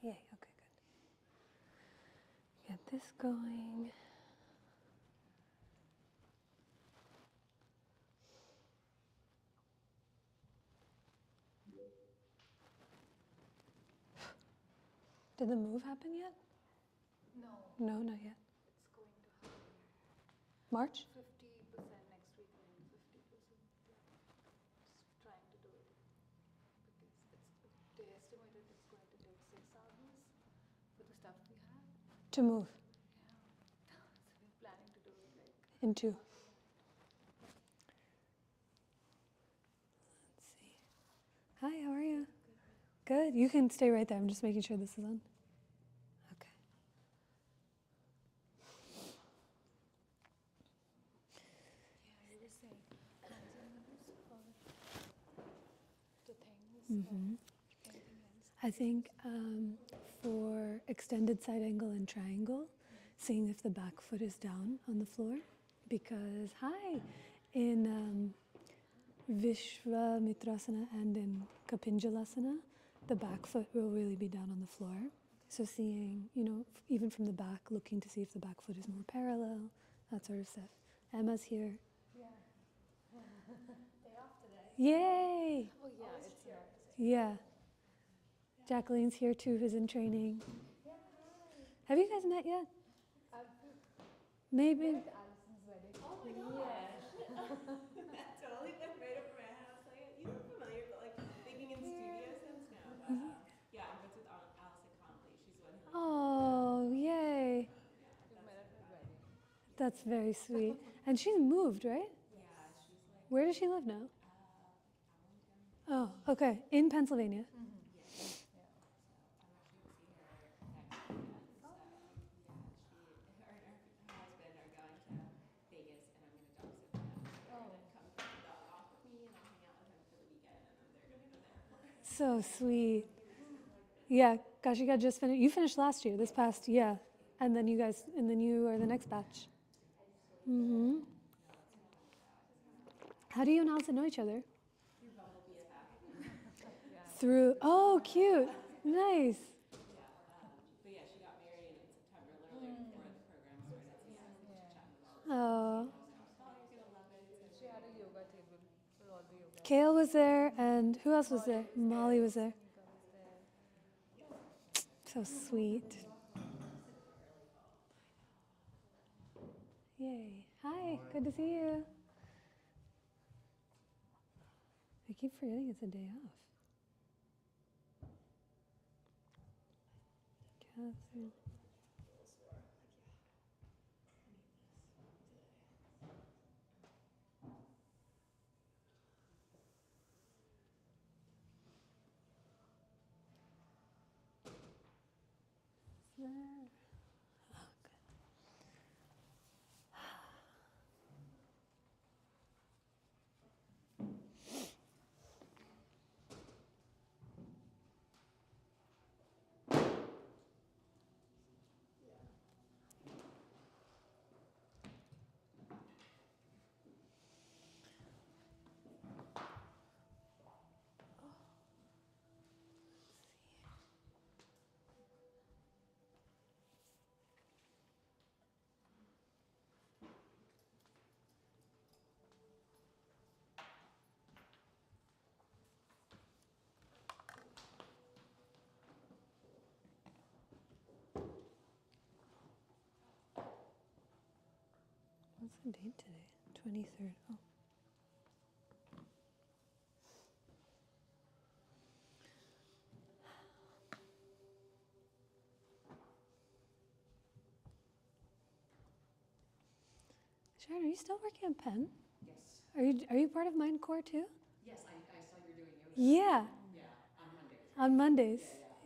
yay, okay, good. Get this going. Did the move happen yet? No. No, not yet. It's going to happen. March? 50% next week and 50%. Just trying to do it. Because they estimated it's going to take 6 hours for the stuff we have. To move? Yeah. So we're planning to do it like. In 2. Let's see. Hi, how are you? Good. You can stay right there. I'm just making sure this is on. Okay. Yeah, you were saying the things. Mm-hmm. Anything else? I think for extended side angle and triangle, seeing if the back foot is down on the floor. Because, in Vishwamitrasana and in Kapinjalasana, the back foot will really be down on the floor. So seeing, even from the back, looking to see if the back foot is more parallel, that sort of stuff. Emma's here. Yeah. Day off today. Yay! Oh yeah, it's here. Yeah. Jacqueline's here too, who's in training. Yeah. Have you guys met yet? Maybe. Maybe. At Allison's wedding. Oh my gosh! That totally went right over my head. I was like, you look familiar, but like thinking in studio sense now. But yeah, I'm friends with Allison Connolly. She's the one who. Oh, yay. We've met at her wedding. That's very sweet. And she's moved, right? Yeah, she's like. Where does she live now? Arlington. Oh, okay. In Pennsylvania. Mm-hmm. Yes. Yeah. So I'm actually gonna see her next weekend. So yeah, her and her husband are going to Vegas, and I'm gonna dog sit them. So they're gonna come pick the dog off with me, and I'll hang out with him for the weekend, and then they're gonna go there. So sweet. Yeah, Kashika just finished. You finished last year, this past, yeah. And then you are the next batch. Mm-hmm. How do you and Allison know each other? Through, oh, cute. Nice. But yeah, she got married in September, literally before the program started. So yeah, we just chatted about it. Oh. You're gonna love it. She had a yoga table for all the yoga. Kale was there, and who else was there? Molly was there. Nika was there. So sweet. Yay. Hi, good to see you. I keep forgetting it's a day off. Catherine. There. Oh, good. What's the date today? 23rd. Oh. Sharon, are you still working at Penn? Yes. Are you part of Mind Core too? Yes, I saw you're doing yoga. Yeah. Yeah, on Mondays. On Mondays.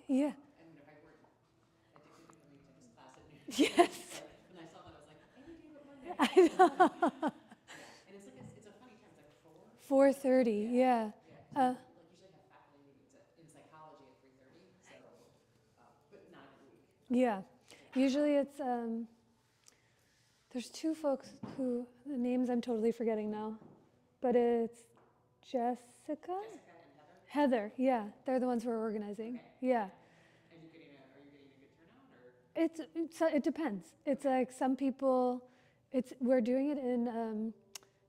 Yeah. Yeah. I mean, if I weren't addicted to coming to this class at noon. Yes. Like, when I saw that, I was like, any day but Monday. I know. Yeah, and it's like it's a funny time. It's like 4. 4:30. Yeah. Yeah. Like usually have faculty meetings in psychology at 3:30. So, but not every week. Yeah. Usually it's there's 2 folks who the names I'm totally forgetting now, but it's Jessica. Jessica and Heather. Heather. Yeah, they're the ones who are organizing. Okay. Yeah. And you can even It depends. It's like some people, we're doing it in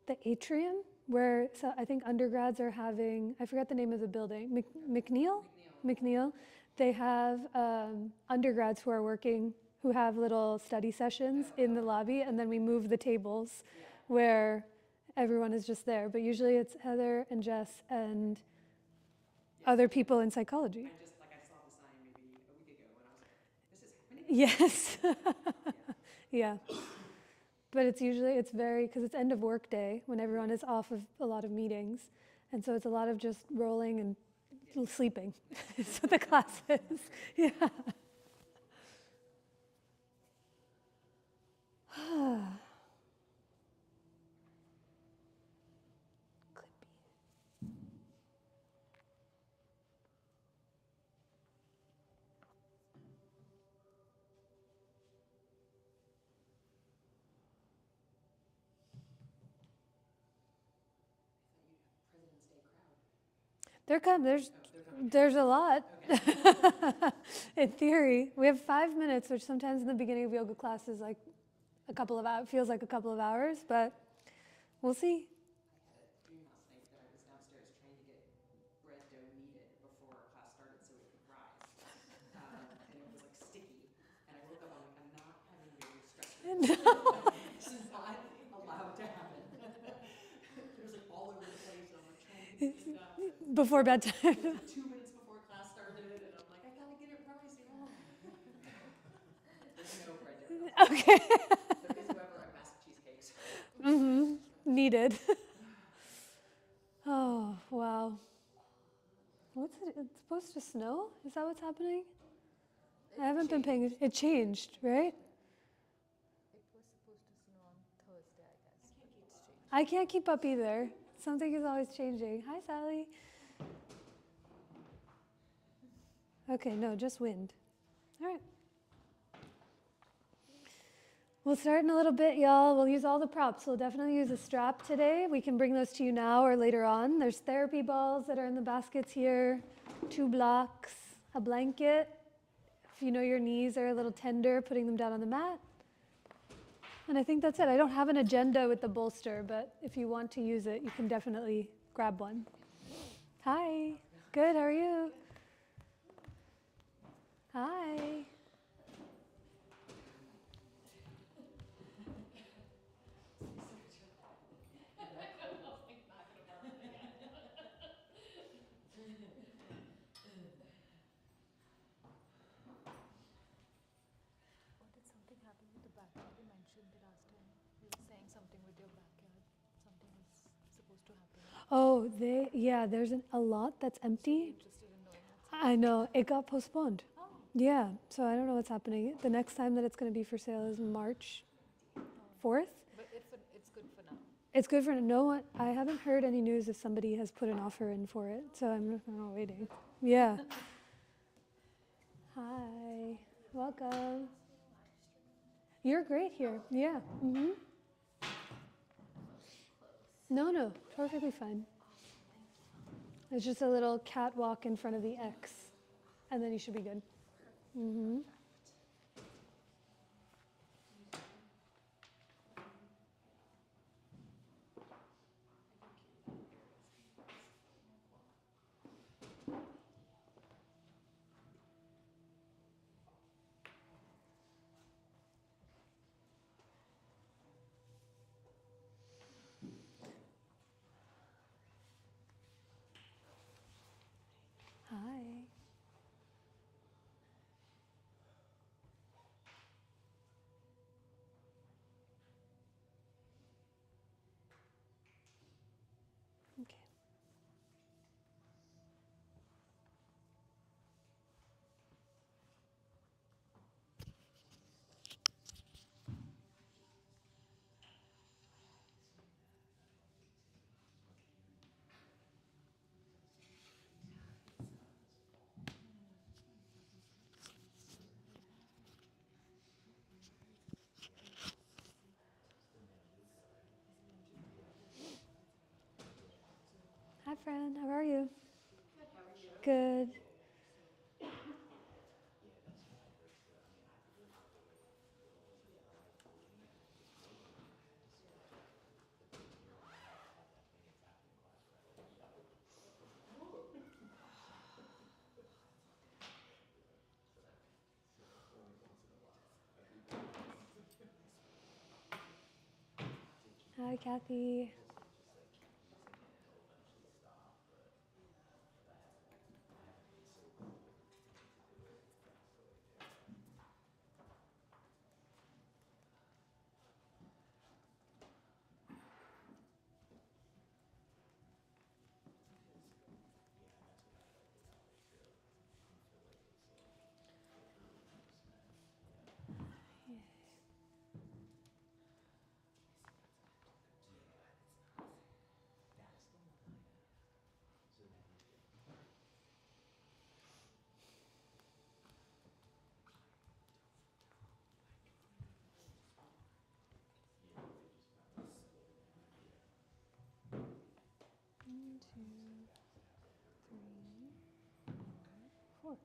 the atrium where I think undergrads are having, I forgot the name of the building, McNeil? McNeil. They have undergrads who are working, who have little study sessions in the lobby, and then we move the tables where everyone is just there. But usually it's Heather and Jess and other people in psychology. I saw the sign maybe a week ago and I was like, this is happening? Yes. Yeah. But it's very, because it's end of work day when everyone is off of a lot of meetings. And so it's a lot of just rolling and sleeping. That's what the class is. Yeah. President's Day crowd. They're coming. They're coming. There's a lot. Okay. In theory, we have 5 minutes, which sometimes in the beginning of yoga class is like a couple of hours, feels like a couple of hours, but we'll see. I had a dream last night that I was downstairs trying to get bread dough kneaded before class started so it could rise. And it was like sticky. And I woke up, I'm like, I'm not having very stressful. This is not allowed to happen. It was like all over the place. And I'm like trying to get it up. Before bedtime. It was like 2 minutes before class started. And I'm like, I gotta get it rising. There's no bread dough. Okay. There is, however, a massive cheesecakes. Needed. Oh, wow. What's it? It's supposed to snow? Is that what's happening? I haven't been paying. It changed, right? It was supposed to snow on Thursday, I guess. It's changed. I can't keep up either. Something is always changing. Hi, Sally. Okay, no, just wind. All right. We'll start in a little bit, y'all. We'll use all the props. We'll definitely use a strap today. We can bring those to you now or later on. There's therapy balls that are in the baskets here, 2 blocks, a blanket. If you know your knees are a little tender, putting them down on the mat. And I think that's it. I don't have an agenda with the bolster, but if you want to use it, you can definitely grab one. Hi. Good, how are you? Hi. What did something happen with the backyard? You mentioned the last time. You were saying something with your backyard. Something is supposed to happen. Oh, there's a lot that's empty. Interested in knowing what's I know, it got postponed. Oh. Yeah, so I don't know what's happening. The next time that it's going to be for sale is March 4th. But it's good for now. It's good for no one. I haven't heard any news if somebody has put an offer in for it, so I'm not waiting. Yeah. Hi, welcome. You're great here. Yeah. No, perfectly fine. It's just a little catwalk in front of the X, and then you should be good. Hi. Okay. Hi, friend. How are you? Good. Hi, Kathy. One, two, three, four.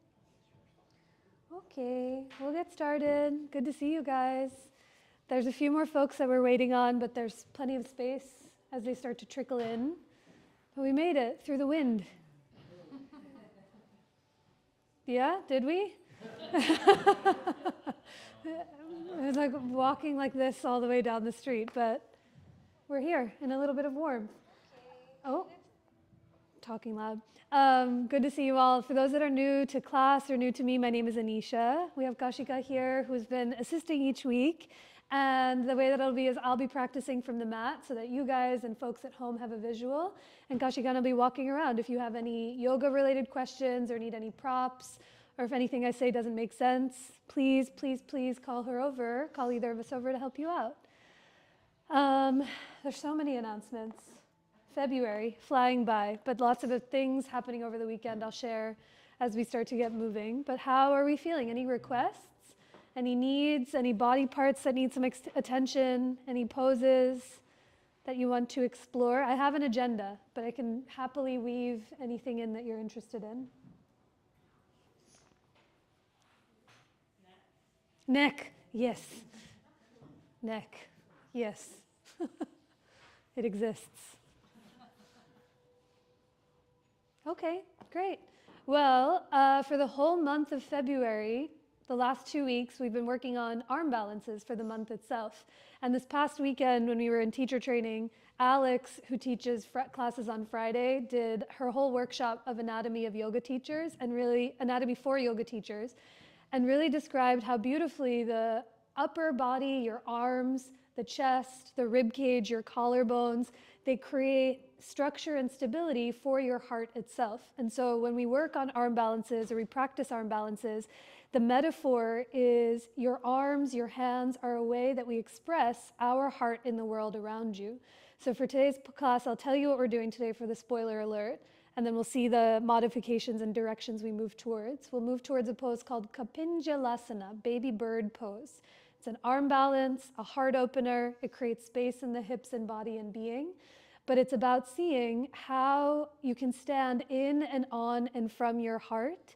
Okay, we'll get started. Good to see you guys. There's a few more folks that we're waiting on, but there's plenty of space as they start to trickle in. But we made it through the wind. Yeah, did we? It was like walking like this all the way down the street, but we're here in a little bit of warmth. Oh, talking loud. Good to see you all. For those that are new to class or new to me, my name is Anisha. We have Kashika here who's been assisting each week. And the way that it'll be is I'll be practicing from the mat so that you guys and folks at home have a visual. And Kashika will be walking around. If you have any yoga related questions or need any props, or if anything I say doesn't make sense, please, please, please call her over. Call either of us over to help you out. There's so many announcements. February, flying by, but lots of things happening over the weekend I'll share as we start to get moving. But how are we feeling? Any requests? Any needs? Any body parts that need some attention? Any poses that you want to explore? I have an agenda, but I can happily weave anything in that you're interested in. Neck, yes. Neck, yes. It exists. Okay, great. Well, for the whole month of February, the last 2 weeks, we've been working on arm balances for the month itself. And this past weekend, when we were in teacher training, Alex, who teaches classes on Friday, did her whole workshop of anatomy of yoga teachers and really anatomy for yoga teachers, and really described how beautifully the upper body, your arms, the chest, the rib cage, your collarbones, they create structure and stability for your heart itself. And so when we work on arm balances or we practice arm balances, the metaphor is your arms, your hands are a way that we express our heart in the world around you. So for today's class, I'll tell you what we're doing today for the spoiler alert, and then we'll see the modifications and directions we move towards. We'll move towards a pose called Kapinjalasana, baby bird pose. It's an arm balance, a heart opener. It creates space in the hips and body and being. But it's about seeing how you can stand in and on and from your heart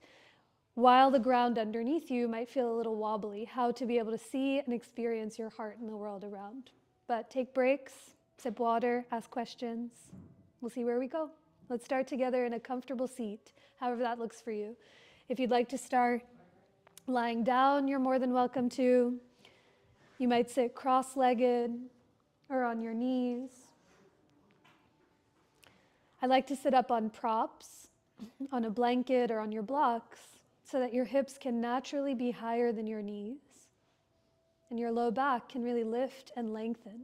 while the ground underneath you might feel a little wobbly, how to be able to see and experience your heart in the world around. But take breaks, sip water, ask questions. We'll see where we go. Let's start together in a comfortable seat, however that looks for you. If you'd like to start lying down, you're more than welcome to. You might sit cross-legged or on your knees. I like to sit up on props, on a blanket or on your blocks, so that your hips can naturally be higher than your knees, and your low back can really lift and lengthen.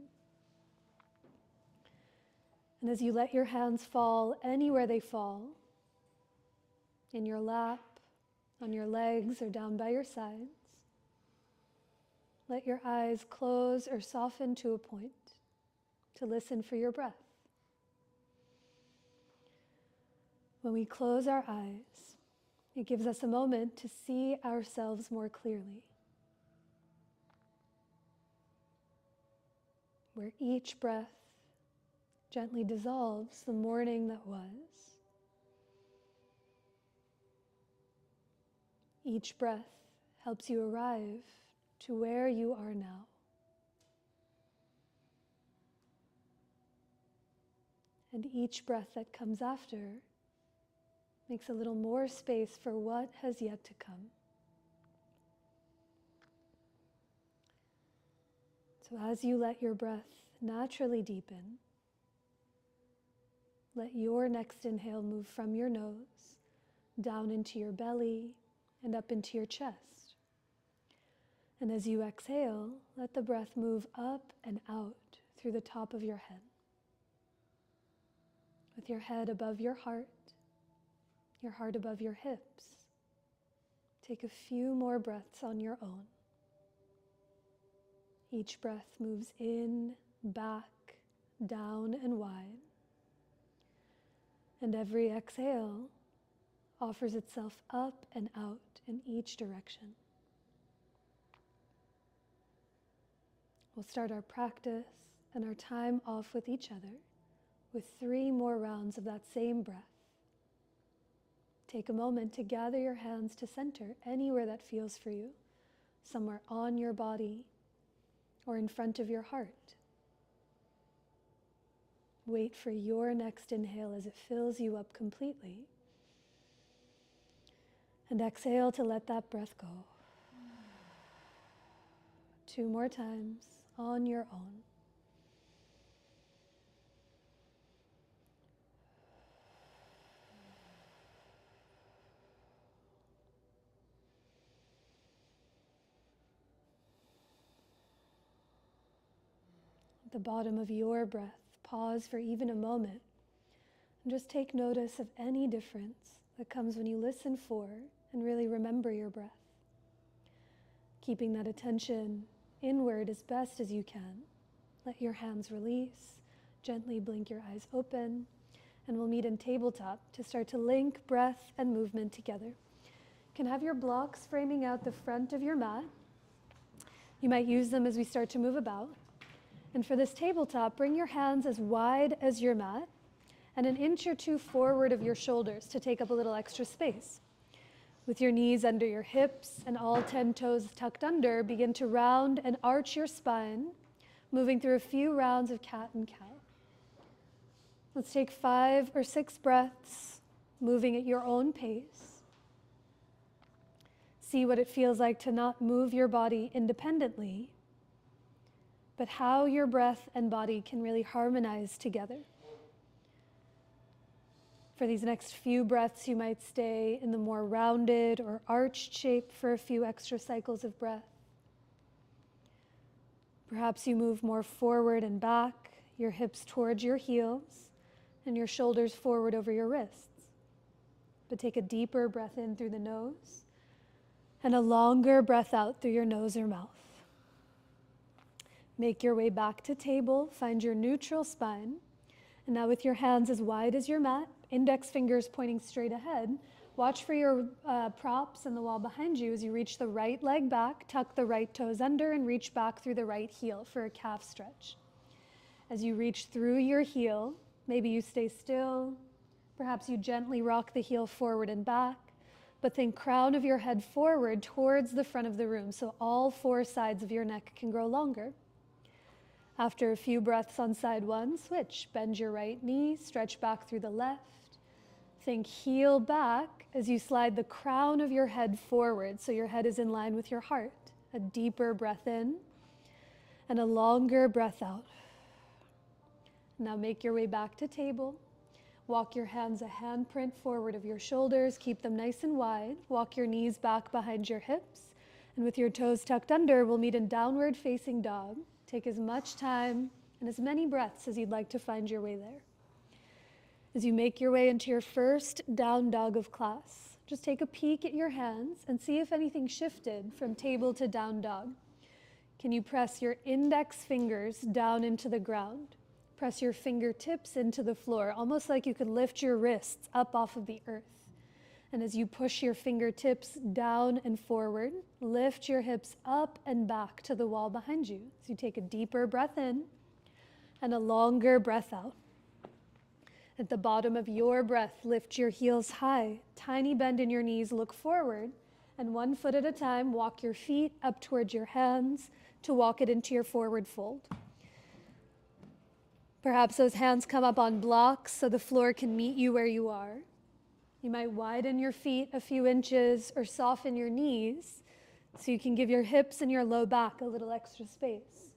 And as you let your hands fall anywhere they fall, in your lap, on your legs, or down by your sides, let your eyes close or soften to a point to listen for your breath. When we close our eyes, it gives us a moment to see ourselves more clearly, where each breath gently dissolves the morning that was. Each breath helps you arrive to where you are now. And each breath that comes after makes a little more space for what has yet to come. So as you let your breath naturally deepen. Let your next inhale move from your nose, down into your belly, and up into your chest. And as you exhale, let the breath move up and out through the top of your head. With your head above your heart above your hips. Take a few more breaths on your own. Each breath moves in, back, down, and wide. And every exhale offers itself up and out in each direction. We'll start our practice and our time off with each other with 3 more rounds of that same breath. Take a moment to gather your hands to center anywhere that feels for you, somewhere on your body or in front of your heart. Wait for your next inhale as it fills you up completely. And exhale to let that breath go. 2 more times on your own. At the bottom of your breath, pause for even a moment and just take notice of any difference that comes when you listen for and really remember your breath. Keeping that attention inward as best as you can. Let your hands release, gently blink your eyes open, and we'll meet in tabletop to start to link breath and movement together. You can have your blocks framing out the front of your mat. You might use them as we start to move about. And for this tabletop, bring your hands as wide as your mat and 1 inch or 2 forward of your shoulders to take up a little extra space. With your knees under your hips and all 10 toes tucked under, begin to round and arch your spine, moving through a few rounds of cat and cow. Let's take 5 or 6 breaths, moving at your own pace. See what it feels like to not move your body independently, but how your breath and body can really harmonize together. For these next few breaths, you might stay in the more rounded or arched shape for a few extra cycles of breath. Perhaps you move more forward and back, your hips towards your heels, and your shoulders forward over your wrists. But take a deeper breath in through the nose and a longer breath out through your nose or mouth. Make your way back to table, find your neutral spine, and now with your hands as wide as your mat, index fingers pointing straight ahead, watch for your props and the wall behind you as you reach the right leg back, tuck the right toes under, and reach back through the right heel for a calf stretch. As you reach through your heel, maybe you stay still, perhaps you gently rock the heel forward and back, but think crown of your head forward towards the front of the room so all 4 sides of your neck can grow longer. After a few breaths on side 1, switch. Bend your right knee, stretch back through the left. Think heel back as you slide the crown of your head forward so your head is in line with your heart. A deeper breath in and a longer breath out. Now make your way back to table. Walk your hands a handprint forward of your shoulders. Keep them nice and wide. Walk your knees back behind your hips. And with your toes tucked under, we'll meet in downward facing dog. Take as much time and as many breaths as you'd like to find your way there. As you make your way into your first down dog of class, just take a peek at your hands and see if anything shifted from table to down dog. Can you press your index fingers down into the ground? Press your fingertips into the floor, almost like you could lift your wrists up off of the earth. And as you push your fingertips down and forward, lift your hips up and back to the wall behind you. So you take a deeper breath in and a longer breath out. At the bottom of your breath, lift your heels high. Tiny bend in your knees, look forward. And 1 foot at a time, walk your feet up towards your hands to walk it into your forward fold. Perhaps those hands come up on blocks so the floor can meet you where you are. You might widen your feet a few inches or soften your knees so you can give your hips and your low back a little extra space.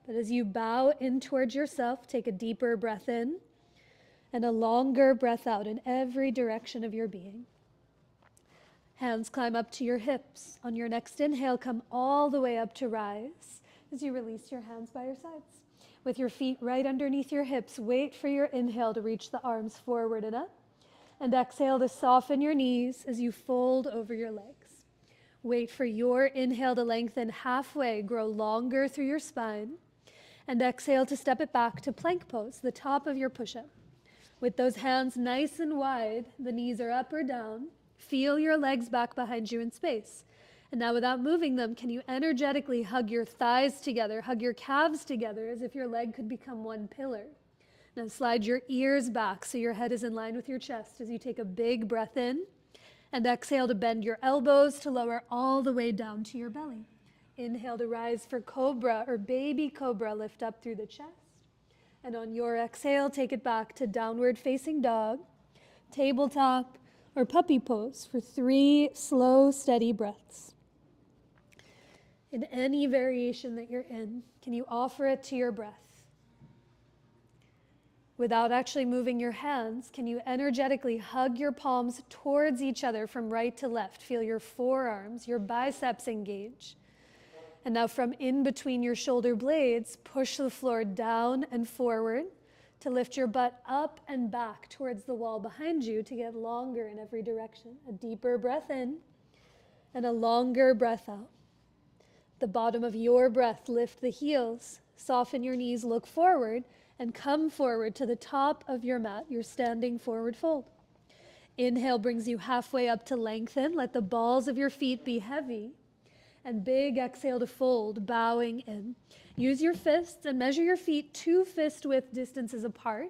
But as you bow in towards yourself, take a deeper breath in and a longer breath out in every direction of your being. Hands climb up to your hips. On your next inhale, come all the way up to rise as you release your hands by your sides. With your feet right underneath your hips, wait for your inhale to reach the arms forward and up. And exhale to soften your knees as you fold over your legs. Wait for your inhale to lengthen halfway, grow longer through your spine. And exhale to step it back to plank pose, the top of your push-up. With those hands nice and wide, the knees are up or down. Feel your legs back behind you in space. And now without moving them, can you energetically hug your thighs together, hug your calves together as if your leg could become one pillar. Now slide your ears back so your head is in line with your chest as you take a big breath in. And exhale to bend your elbows to lower all the way down to your belly. Inhale to rise for cobra or baby cobra, lift up through the chest. And on your exhale, take it back to downward facing dog, tabletop, or puppy pose for 3 slow, steady breaths. In any variation that you're in, can you offer it to your breath? Without actually moving your hands, can you energetically hug your palms towards each other from right to left? Feel your forearms, your biceps engage. And now from in between your shoulder blades, push the floor down and forward to lift your butt up and back towards the wall behind you to get longer in every direction. A deeper breath in and a longer breath out. The bottom of your breath, lift the heels, soften your knees, look forward, and come forward to the top of your mat, your standing forward fold. Inhale brings you halfway up to lengthen. Let the balls of your feet be heavy. And big exhale to fold, bowing in. Use your fists and measure your feet 2 fist width distances apart.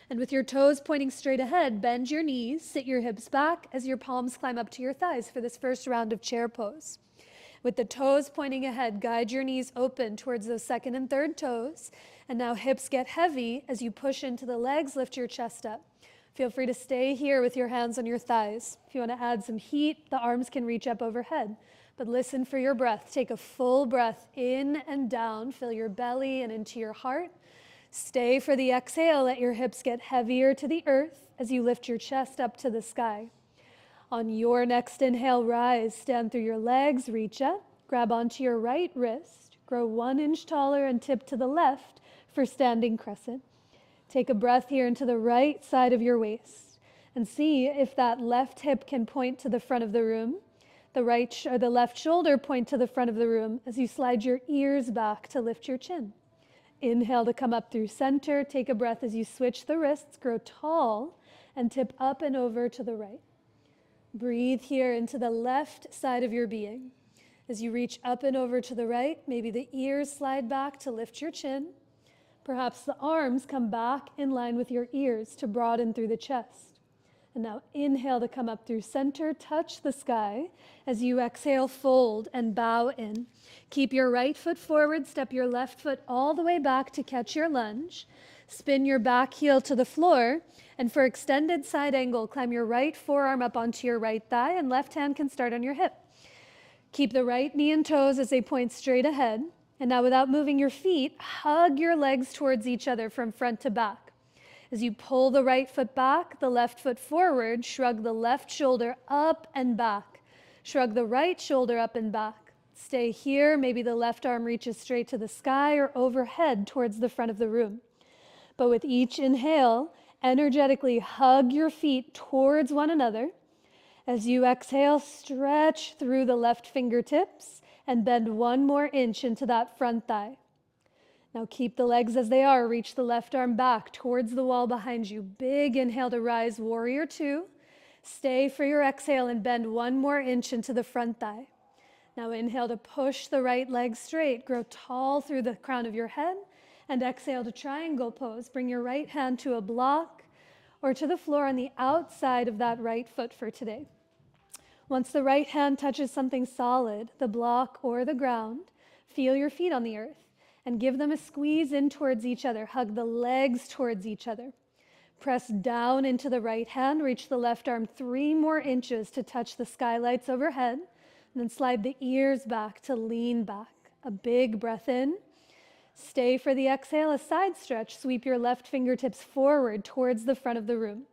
And with your toes pointing straight ahead, bend your knees, sit your hips back as your palms climb up to your thighs for this first round of chair pose. With the toes pointing ahead, guide your knees open towards those second and third toes. And now hips get heavy as you push into the legs, lift your chest up. Feel free to stay here with your hands on your thighs. If you want to add some heat, the arms can reach up overhead. But listen for your breath. Take a full breath in and down. Fill your belly and into your heart. Stay for the exhale. Let your hips get heavier to the earth as you lift your chest up to the sky. On your next inhale, rise. Stand through your legs, reach up. Grab onto your right wrist. Grow 1 inch taller and tip to the left for standing crescent. Take a breath here into the right side of your waist. And see if that left hip can point to the front of the room. The right or the left shoulder point to the front of the room as you slide your ears back to lift your chin. Inhale to come up through center. Take a breath as you switch the wrists, grow tall, and tip up and over to the right. Breathe here into the left side of your being. As you reach up and over to the right, maybe the ears slide back to lift your chin. Perhaps the arms come back in line with your ears to broaden through the chest. And now inhale to come up through center, touch the sky. As you exhale, fold and bow in. Keep your right foot forward, step your left foot all the way back to catch your lunge. Spin your back heel to the floor, and for extended side angle, climb your right forearm up onto your right thigh, and left hand can start on your hip. Keep the right knee and toes as they point straight ahead. And now without moving your feet, hug your legs towards each other from front to back. As you pull the right foot back, the left foot forward, shrug the left shoulder up and back. Shrug the right shoulder up and back. Stay here. Maybe the left arm reaches straight to the sky or overhead towards the front of the room. But with each inhale, energetically hug your feet towards one another. As you exhale, stretch through the left fingertips and bend 1 more inch into that front thigh. Now keep the legs as they are. Reach the left arm back towards the wall behind you. Big inhale to rise, warrior 2. Stay for your exhale and bend 1 more inch into the front thigh. Now inhale to push the right leg straight. Grow tall through the crown of your head. And exhale to triangle pose. Bring your right hand to a block or to the floor on the outside of that right foot for today. Once the right hand touches something solid, the block or the ground, feel your feet on the earth. And give them a squeeze in towards each other. Hug the legs towards each other. Press down into the right hand. Reach the left arm 3 more inches to touch the skylights overhead. And then slide the ears back to lean back. A big breath in. Stay for the exhale, a side stretch. Sweep your left fingertips forward towards the front of the room.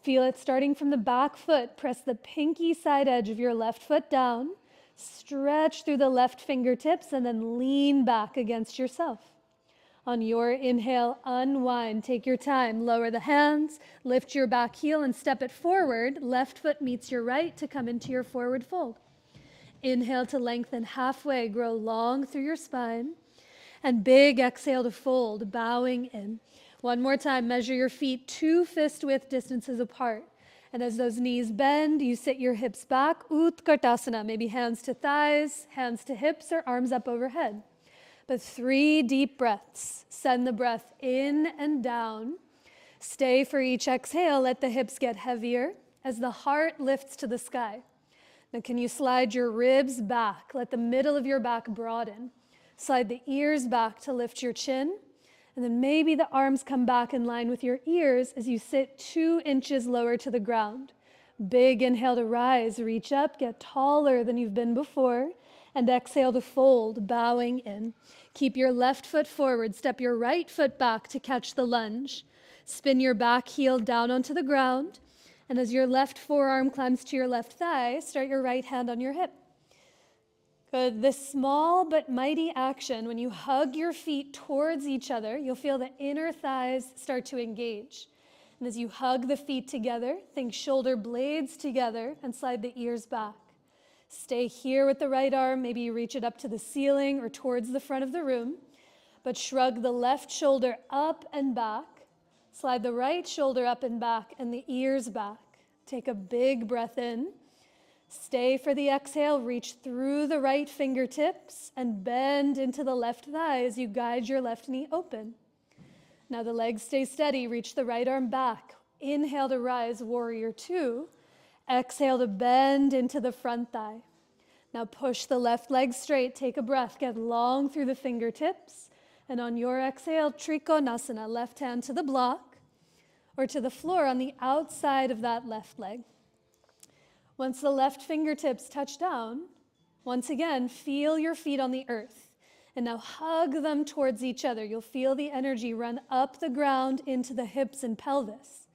Feel it starting from the back foot. Press the pinky side edge of your left foot down. Stretch through the left fingertips and then lean back against yourself. On your inhale, unwind. Take your time. Lower the hands, lift your back heel and step it forward. Left foot meets your right to come into your forward fold. Inhale to lengthen halfway. Grow long through your spine. And big exhale to fold, bowing in. One more time, measure your feet 2 fist width distances apart. And as those knees bend, you sit your hips back, Utkatasana, maybe hands to thighs, hands to hips, or arms up overhead. But 3 deep breaths. Send the breath in and down. Stay for each exhale, let the hips get heavier as the heart lifts to the sky. Now can you slide your ribs back? Let the middle of your back broaden. Slide the ears back to lift your chin. And then maybe the arms come back in line with your ears as you sit 2 inches lower to the ground. Big inhale to rise, reach up, get taller than you've been before. And exhale to fold, bowing in. Keep your left foot forward, step your right foot back to catch the lunge. Spin your back heel down onto the ground. And as your left forearm climbs to your left thigh, start your right hand on your hip. Good. This small but mighty action, when you hug your feet towards each other, you'll feel the inner thighs start to engage. And as you hug the feet together, think shoulder blades together and slide the ears back. Stay here with the right arm. Maybe you reach it up to the ceiling or towards the front of the room. But shrug the left shoulder up and back. Slide the right shoulder up and back and the ears back. Take a big breath in. Stay for the exhale, reach through the right fingertips and bend into the left thigh as you guide your left knee open. Now the legs stay steady, reach the right arm back. Inhale to rise, warrior 2. Exhale to bend into the front thigh. Now push the left leg straight, take a breath, get long through the fingertips. And on your exhale, Trikonasana, left hand to the block or to the floor on the outside of that left leg. Once the left fingertips touch down, once again, feel your feet on the earth. And now hug them towards each other. You'll feel the energy run up the ground into the hips and pelvis.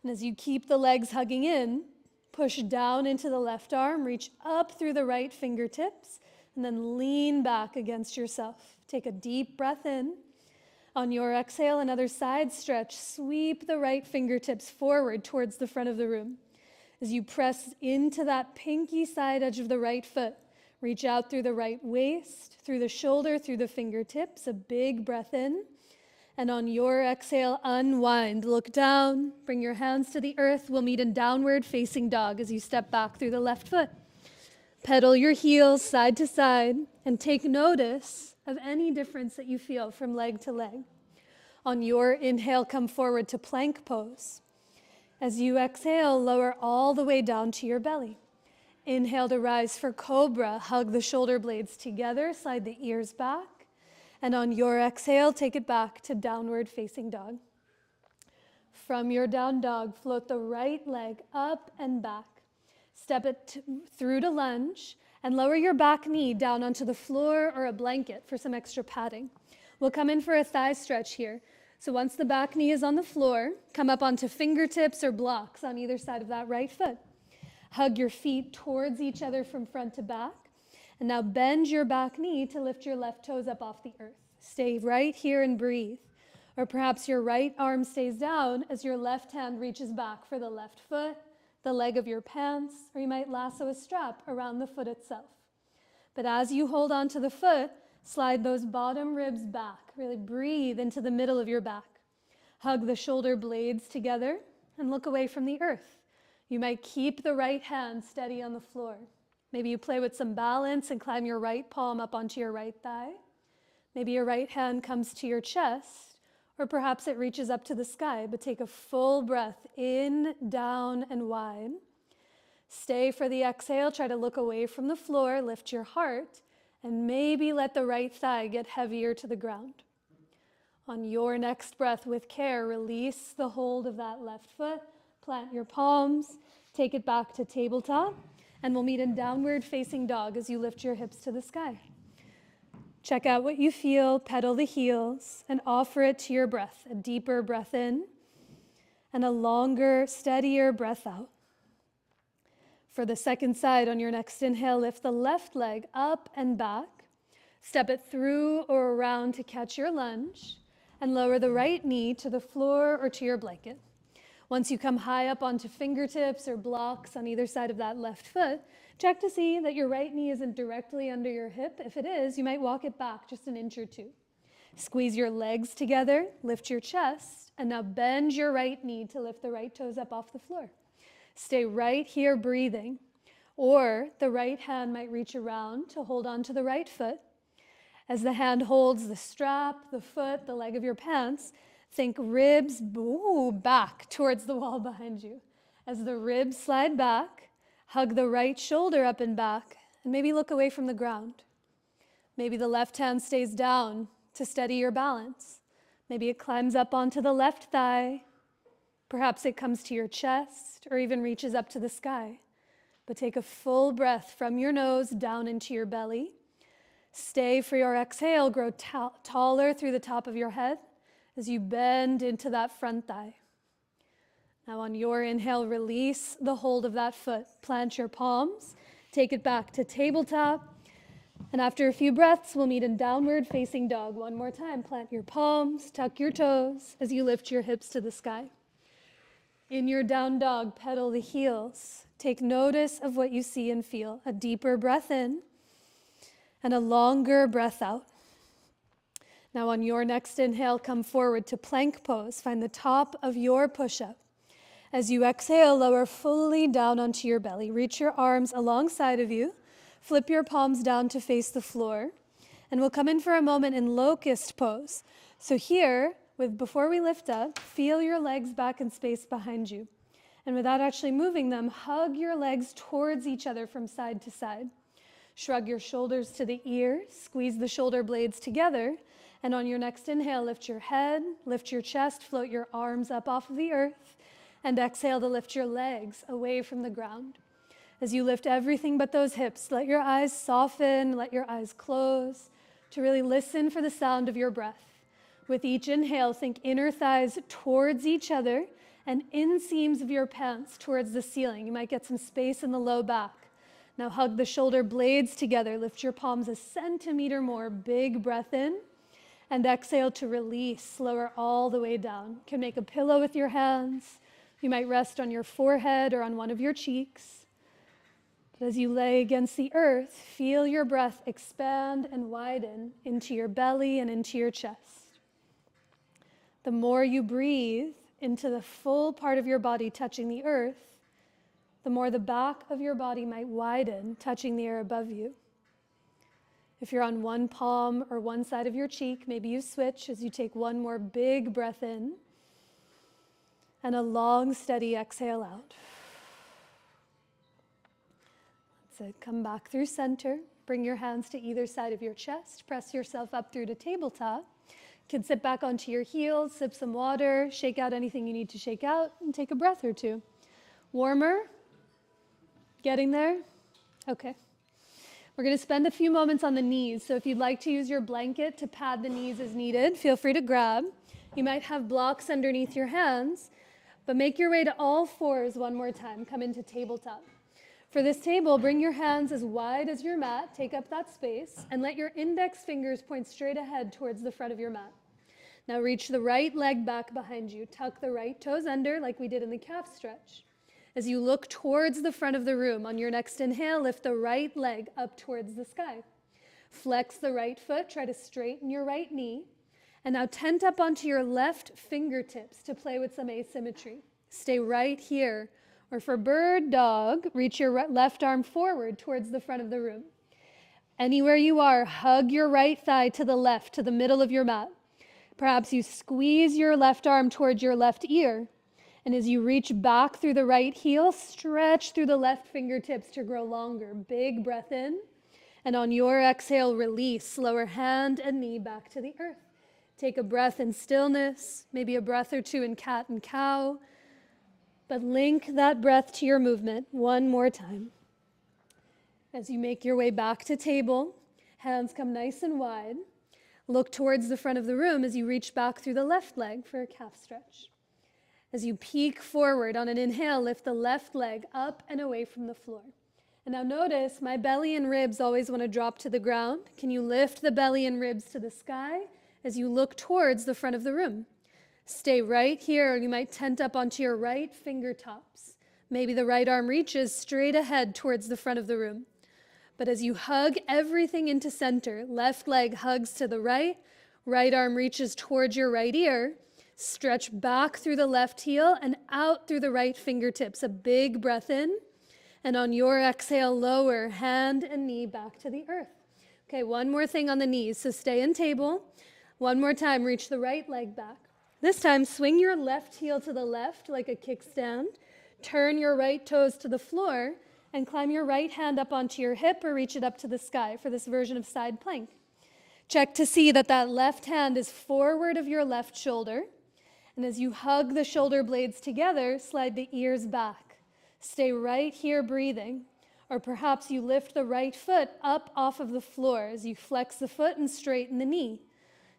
And as you keep the legs hugging in, push down into the left arm, reach up through the right fingertips, and then lean back against yourself. Take a deep breath in. On your exhale, another side stretch. Sweep the right fingertips forward towards the front of the room. As you press into that pinky side edge of the right foot, reach out through the right waist, through the shoulder, through the fingertips, a big breath in. And on your exhale, unwind. Look down, bring your hands to the earth. We'll meet in downward facing dog as you step back through the left foot. Pedal your heels side to side and take notice of any difference that you feel from leg to leg. On your inhale, come forward to plank pose. As you exhale, lower all the way down to your belly. Inhale to rise for cobra. Hug the shoulder blades together, slide the ears back. And on your exhale, take it back to downward facing dog. From your down dog, float the right leg up and back. Step it through to lunge and lower your back knee down onto the floor or a blanket for some extra padding. We'll come in for a thigh stretch here. So once the back knee is on the floor, come up onto fingertips or blocks on either side of that right foot. Hug your feet towards each other from front to back. And now bend your back knee to lift your left toes up off the earth. Stay right here and breathe. Or perhaps your right arm stays down as your left hand reaches back for the left foot, the leg of your pants, or you might lasso a strap around the foot itself. But as you hold on to the foot, slide those bottom ribs back. Really breathe into the middle of your back. Hug the shoulder blades together and look away from the earth. You might keep the right hand steady on the floor. Maybe you play with some balance and climb your right palm up onto your right thigh. Maybe your right hand comes to your chest, or perhaps it reaches up to the sky, but take a full breath in, down, and wide. Stay for the exhale. Try to look away from the floor, lift your heart, and maybe let the right thigh get heavier to the ground. On your next breath, with care, release the hold of that left foot, plant your palms, take it back to tabletop, and we'll meet in downward facing dog as you lift your hips to the sky. Check out what you feel, pedal the heels, and offer it to your breath. A deeper breath in and a longer, steadier breath out. For the second side, on your next inhale, lift the left leg up and back. Step it through or around to catch your lunge, and lower the right knee to the floor or to your blanket. Once you come high up onto fingertips or blocks on either side of that left foot, check to see that your right knee isn't directly under your hip. If it is, you might walk it back just an inch or two. Squeeze your legs together, lift your chest, and now bend your right knee to lift the right toes up off the floor. Stay right here breathing, or the right hand might reach around to hold on to the right foot. As the hand holds the strap, the foot, the leg of your pants, think ribs back towards the wall behind you. As the ribs slide back, hug the right shoulder up and back, and maybe look away from the ground. Maybe the left hand stays down to steady your balance. Maybe it climbs up onto the left thigh. Perhaps it comes to your chest or even reaches up to the sky. But take a full breath from your nose down into your belly. Stay for your exhale, grow taller through the top of your head as you bend into that front thigh. Now on your inhale, release the hold of that foot. Plant your palms, take it back to tabletop. And after a few breaths, we'll meet in downward facing dog. One more time, plant your palms, tuck your toes as you lift your hips to the sky. In your down dog, pedal the heels. Take notice of what you see and feel. A deeper breath in and a longer breath out. Now on your next inhale, come forward to plank pose. Find the top of your push-up. As you exhale, lower fully down onto your belly. Reach your arms alongside of you. Flip your palms down to face the floor. And we'll come in for a moment in locust pose. So here, before we lift up, feel your legs back in space behind you. And without actually moving them, hug your legs towards each other from side to side. Shrug your shoulders to the ears, squeeze the shoulder blades together, and on your next inhale, lift your head, lift your chest, float your arms up off of the earth, and exhale to lift your legs away from the ground. As you lift everything but those hips, let your eyes soften, let your eyes close, to really listen for the sound of your breath. With each inhale, think inner thighs towards each other and inseams of your pants towards the ceiling. You might get some space in the low back. Now hug the shoulder blades together. Lift your palms a centimeter more. Big breath in. And exhale to release. Lower all the way down. You can make a pillow with your hands. You might rest on your forehead or on one of your cheeks. But as you lay against the earth, feel your breath expand and widen into your belly and into your chest. The more you breathe into the full part of your body touching the earth, the more the back of your body might widen, touching the air above you. If you're on one palm or one side of your cheek, maybe you switch as you take one more big breath in and a long, steady exhale out. That's it. Come back through center. Bring your hands to either side of your chest. Press yourself up through to tabletop. You can sit back onto your heels, sip some water, shake out anything you need to shake out, and take a breath or two. Warmer? Getting there? Okay. We're going to spend a few moments on the knees. So if you'd like to use your blanket to pad the knees as needed, feel free to grab. You might have blocks underneath your hands, but make your way to all fours one more time. Come into tabletop. For this table, bring your hands as wide as your mat, take up that space, and let your index fingers point straight ahead towards the front of your mat. Now reach the right leg back behind you. Tuck the right toes under like we did in the calf stretch. As you look towards the front of the room, on your next inhale, lift the right leg up towards the sky. Flex the right foot, try to straighten your right knee. And now tent up onto your left fingertips to play with some asymmetry. Stay right here. Or for bird dog, reach your left arm forward towards the front of the room. Anywhere you are, hug your right thigh to the left, to the middle of your mat. Perhaps you squeeze your left arm towards your left ear. And as you reach back through the right heel, stretch through the left fingertips to grow longer. Big breath in. And on your exhale, release. Lower hand and knee back to the earth. Take a breath in stillness, maybe a breath or two in cat and cow. But link that breath to your movement one more time. As you make your way back to table, Hands come nice and wide. Look towards the front of the room as you reach back through the left leg for a calf stretch. As you peek forward on an inhale, lift the left leg up and away from the floor. And now notice my belly and ribs always want to drop to the ground. Can you lift the belly and ribs to the sky as you look towards the front of the room? Stay right here, or you might tent up onto your right fingertops. Maybe the right arm reaches straight ahead towards the front of the room. But as you hug everything into center, left leg hugs to the right arm reaches towards your right ear, stretch back through the left heel and out through the right fingertips. A big breath in. And on your exhale, lower hand and knee back to the earth. Okay, one more thing on the knees. So stay in table. One more time, reach the right leg back. This time, swing your left heel to the left like a kickstand. Turn your right toes to the floor and climb your right hand up onto your hip or reach it up to the sky for this version of side plank. Check to see that that left hand is forward of your left shoulder. And as you hug the shoulder blades together, slide the ears back. Stay right here breathing, or perhaps you lift the right foot up off of the floor as you flex the foot and straighten the knee.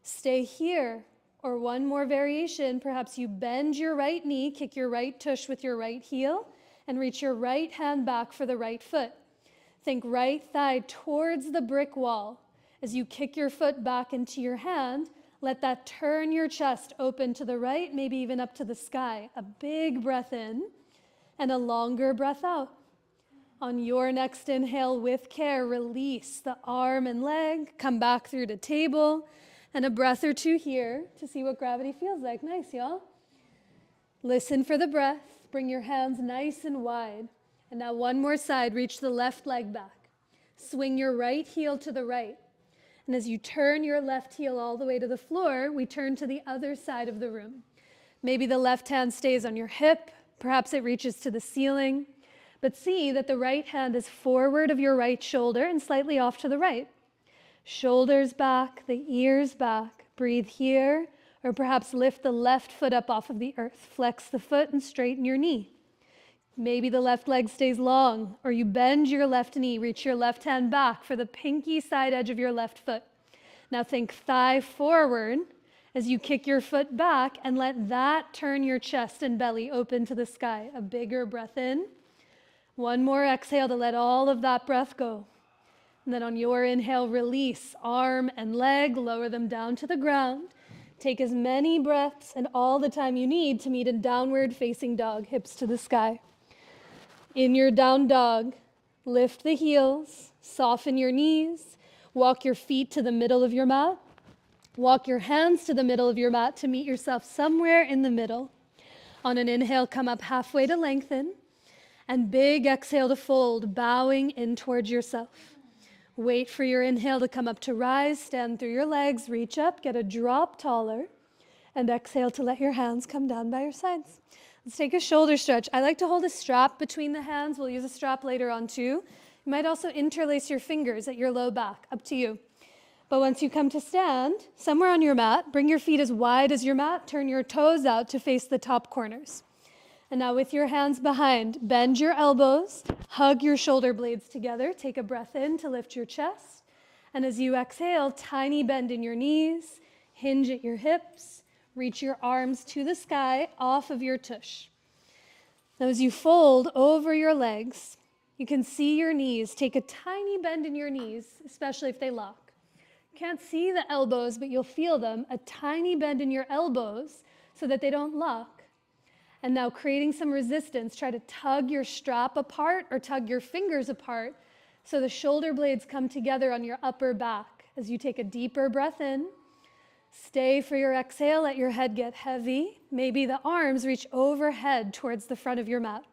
Stay here, or one more variation, perhaps you bend your right knee, kick your right tush with your right heel, and reach your right hand back for the right foot. Think right thigh towards the brick wall. As you kick your foot back into your hand, let that turn your chest open to the right, maybe even up to the sky. A big breath in. And a longer breath out. On your next inhale, with care, release the arm and leg, come back through to table, and a breath or two here to see what gravity feels like. Nice, y'all. Listen for the breath. Bring your hands nice and wide. And now one more side, reach the left leg back. Swing your right heel to the right. And as you turn your left heel all the way to the floor, we turn to the other side of the room. Maybe the left hand stays on your hip. Perhaps it reaches to the ceiling, but see that the right hand is forward of your right shoulder and slightly off to the right. Shoulders back, the ears back. Breathe here, or perhaps lift the left foot up off of the earth. Flex the foot and straighten your knee. Maybe the left leg stays long, or you bend your left knee, reach your left hand back for the pinky side edge of your left foot. Now think thigh forward as you kick your foot back and let that turn your chest and belly open to the sky. A bigger breath in. One more exhale to let all of that breath go. And then on your inhale, release arm and leg, lower them down to the ground. Take as many breaths and all the time you need to meet in downward facing dog, hips to the sky. In your down dog, lift the heels, soften your knees, walk your feet to the middle of your mat. Walk your hands to the middle of your mat to meet yourself somewhere in the middle. On an inhale, come up halfway to lengthen. And big exhale to fold, bowing in towards yourself. Wait for your inhale to come up to rise, stand through your legs, reach up, get a drop taller. And exhale to let your hands come down by your sides. Let's take a shoulder stretch. I like to hold a strap between the hands. We'll use a strap later on too. You might also interlace your fingers at your low back, up to you. But once you come to stand, somewhere on your mat, bring your feet as wide as your mat, turn your toes out to face the top corners. And now with your hands behind, bend your elbows, hug your shoulder blades together, take a breath in to lift your chest. And as you exhale, tiny bend in your knees, hinge at your hips, reach your arms to the sky off of your tush. Now as you fold over your legs, you can see your knees. Take a tiny bend in your knees, especially if they lock. Can't see the elbows, but you'll feel them. A tiny bend in your elbows so that they don't lock. And now creating some resistance, try to tug your strap apart or tug your fingers apart so the shoulder blades come together on your upper back. As you take a deeper breath in, stay for your exhale, let your head get heavy. Maybe the arms reach overhead towards the front of your mat.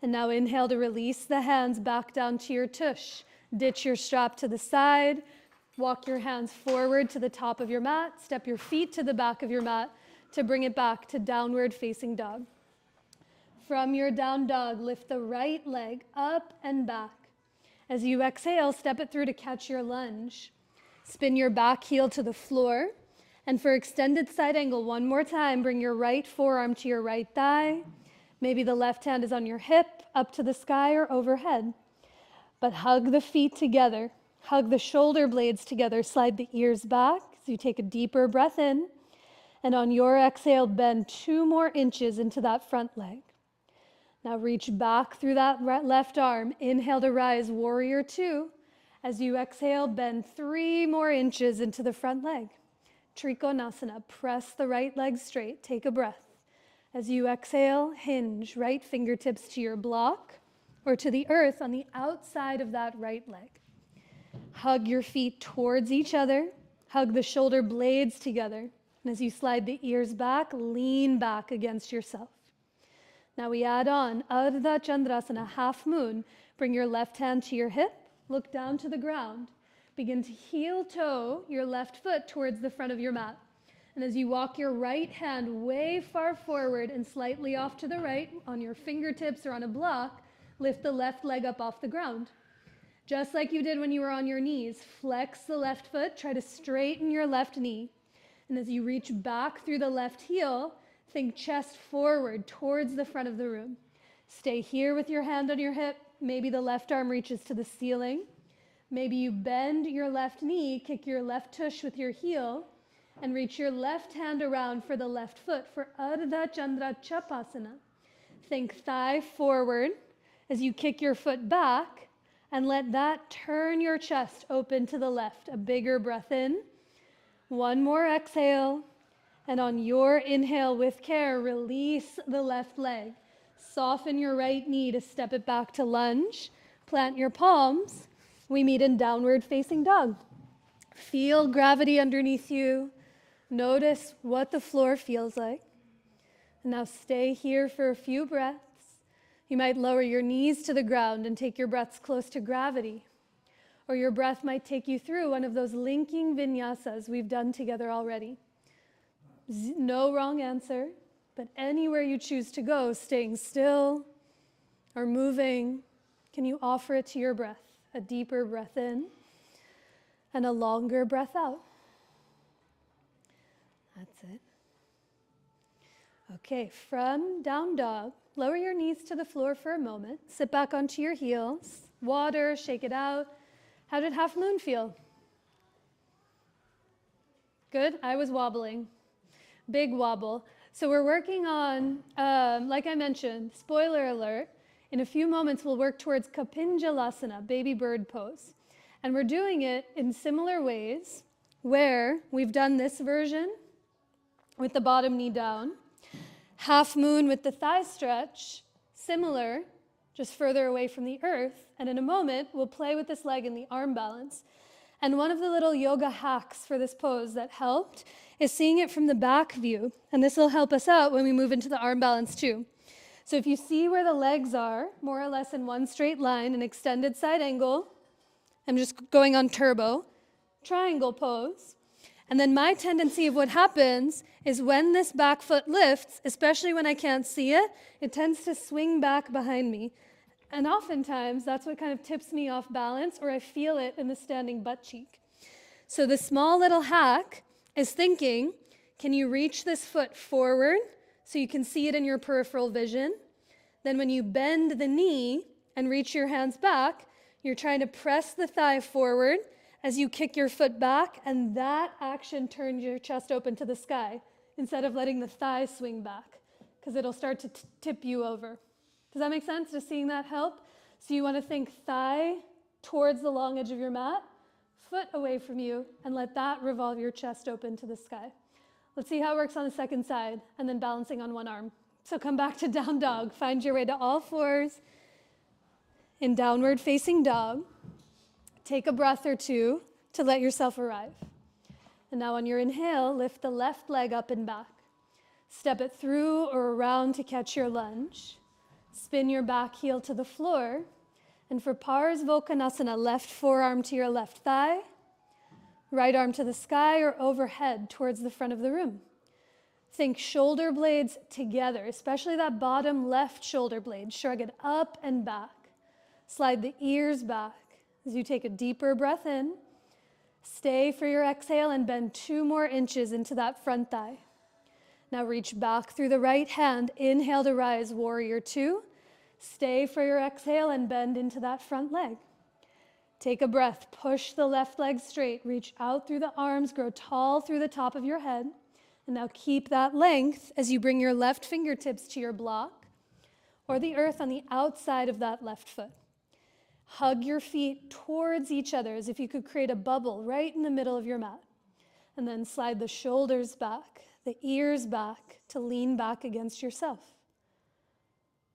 And now inhale to release the hands back down to your tush. Ditch your strap to the side. Walk your hands forward to the top of your mat. Step your feet to the back of your mat to bring it back to downward facing dog. From your down dog, lift the right leg up and back. As you exhale, step it through to catch your lunge. Spin your back heel to the floor. And for extended side angle, one more time, bring your right forearm to your right thigh. Maybe the left hand is on your hip, up to the sky or overhead. But hug the feet together. Hug the shoulder blades together, slide the ears back as you take a deeper breath in. And on your exhale, bend 2 more inches into that front leg. Now reach back through that left arm. Inhale to rise, warrior 2. As you exhale, bend 3 more inches into the front leg. Trikonasana, press the right leg straight. Take a breath. As you exhale, hinge right fingertips to your block or to the earth on the outside of that right leg. Hug your feet towards each other. Hug the shoulder blades together. And as you slide the ears back, lean back against yourself. Now we add on Ardha Chandrasana, half moon. Bring your left hand to your hip. Look down to the ground. Begin to heel toe your left foot towards the front of your mat. And as you walk your right hand way far forward and slightly off to the right on your fingertips or on a block, lift the left leg up off the ground. Just like you did when you were on your knees, flex the left foot, try to straighten your left knee. And as you reach back through the left heel, think chest forward towards the front of the room. Stay here with your hand on your hip. Maybe the left arm reaches to the ceiling. Maybe you bend your left knee, kick your left tush with your heel, and reach your left hand around for the left foot for Ardha Chandra Chapasana. Think thigh forward as you kick your foot back, and let that turn your chest open to the left. A bigger breath in. 1 more exhale. And on your inhale with care, release the left leg. Soften your right knee to step it back to lunge. Plant your palms. We meet in downward facing dog. Feel gravity underneath you. Notice what the floor feels like. And now stay here for a few breaths. You might lower your knees to the ground and take your breaths close to gravity. Or your breath might take you through one of those linking vinyasas we've done together already. No wrong answer, but anywhere you choose to go, staying still or moving, can you offer it to your breath? A deeper breath in and a longer breath out. That's it. Okay, from down dog, lower your knees to the floor for a moment. Sit back onto your heels. Water, shake it out. How did half moon feel? Good? I was wobbling. Big wobble. So we're working on, like I mentioned, spoiler alert, in a few moments we'll work towards Kapinjalasana, baby bird pose. And we're doing it in similar ways where we've done this version with the bottom knee down, half moon with the thigh stretch, similar, just further away from the earth. And in a moment, we'll play with this leg in the arm balance. And one of the little yoga hacks for this pose that helped is seeing it from the back view. And this will help us out when we move into the arm balance too. So if you see where the legs are, more or less in one straight line, an extended side angle, I'm just going on turbo, triangle pose. And then my tendency of what happens is when this back foot lifts, especially when I can't see it, it tends to swing back behind me. And oftentimes, that's what kind of tips me off balance, or I feel it in the standing butt cheek. So the small little hack is thinking, can you reach this foot forward so you can see it in your peripheral vision? Then when you bend the knee and reach your hands back, you're trying to press the thigh forward as you kick your foot back, and that action turns your chest open to the sky instead of letting the thigh swing back, because it'll start to tip you over. Does that make sense? Just seeing that help? So you want to think thigh towards the long edge of your mat, foot away from you, and let that revolve your chest open to the sky. Let's see how it works on the second side, and then balancing on one arm. So come back to down dog. Find your way to all fours in downward facing dog. Take a breath or two to let yourself arrive. And now on your inhale, lift the left leg up and back. Step it through or around to catch your lunge. Spin your back heel to the floor. And for Parsvottanasana, left forearm to your left thigh, right arm to the sky or overhead towards the front of the room. Think shoulder blades together, especially that bottom left shoulder blade. Shrug it up and back. Slide the ears back as you take a deeper breath in. Stay for your exhale and bend 2 more inches into that front thigh. Now reach back through the right hand. Inhale to rise, warrior 2. Stay for your exhale and bend into that front leg. Take a breath. Push the left leg straight. Reach out through the arms. Grow tall through the top of your head. And now keep that length as you bring your left fingertips to your block or the earth on the outside of that left foot. Hug your feet towards each other as if you could create a bubble right in the middle of your mat. And then slide the shoulders back, the ears back to lean back against yourself.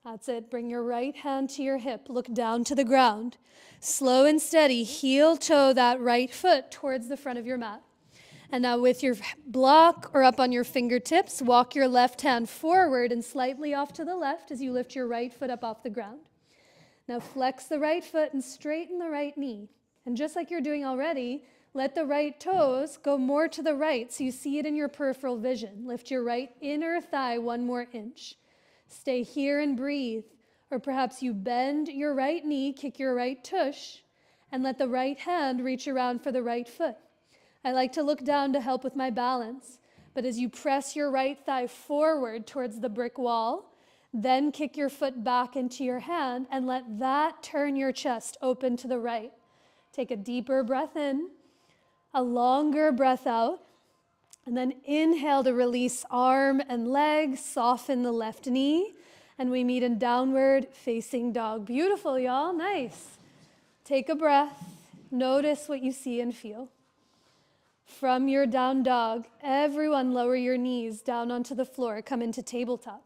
That's it. Bring your right hand to your hip. Look down to the ground. Slow and steady, heel toe that right foot towards the front of your mat. And now with your block or up on your fingertips, walk your left hand forward and slightly off to the left as you lift your right foot up off the ground. Now flex the right foot and straighten the right knee. And just like you're doing already, let the right toes go more to the right so you see it in your peripheral vision. Lift your right inner thigh 1 more inch. Stay here and breathe. Or perhaps you bend your right knee, kick your right tush, and let the right hand reach around for the right foot. I like to look down to help with my balance, but as you press your right thigh forward towards the brick wall, then kick your foot back into your hand and let that turn your chest open to the right. Take a deeper breath in, a longer breath out, and then inhale to release arm and leg, soften the left knee, and we meet in downward facing dog. Beautiful, y'all, nice. Take a breath, notice what you see and feel. From your down dog, everyone lower your knees down onto the floor, come into tabletop.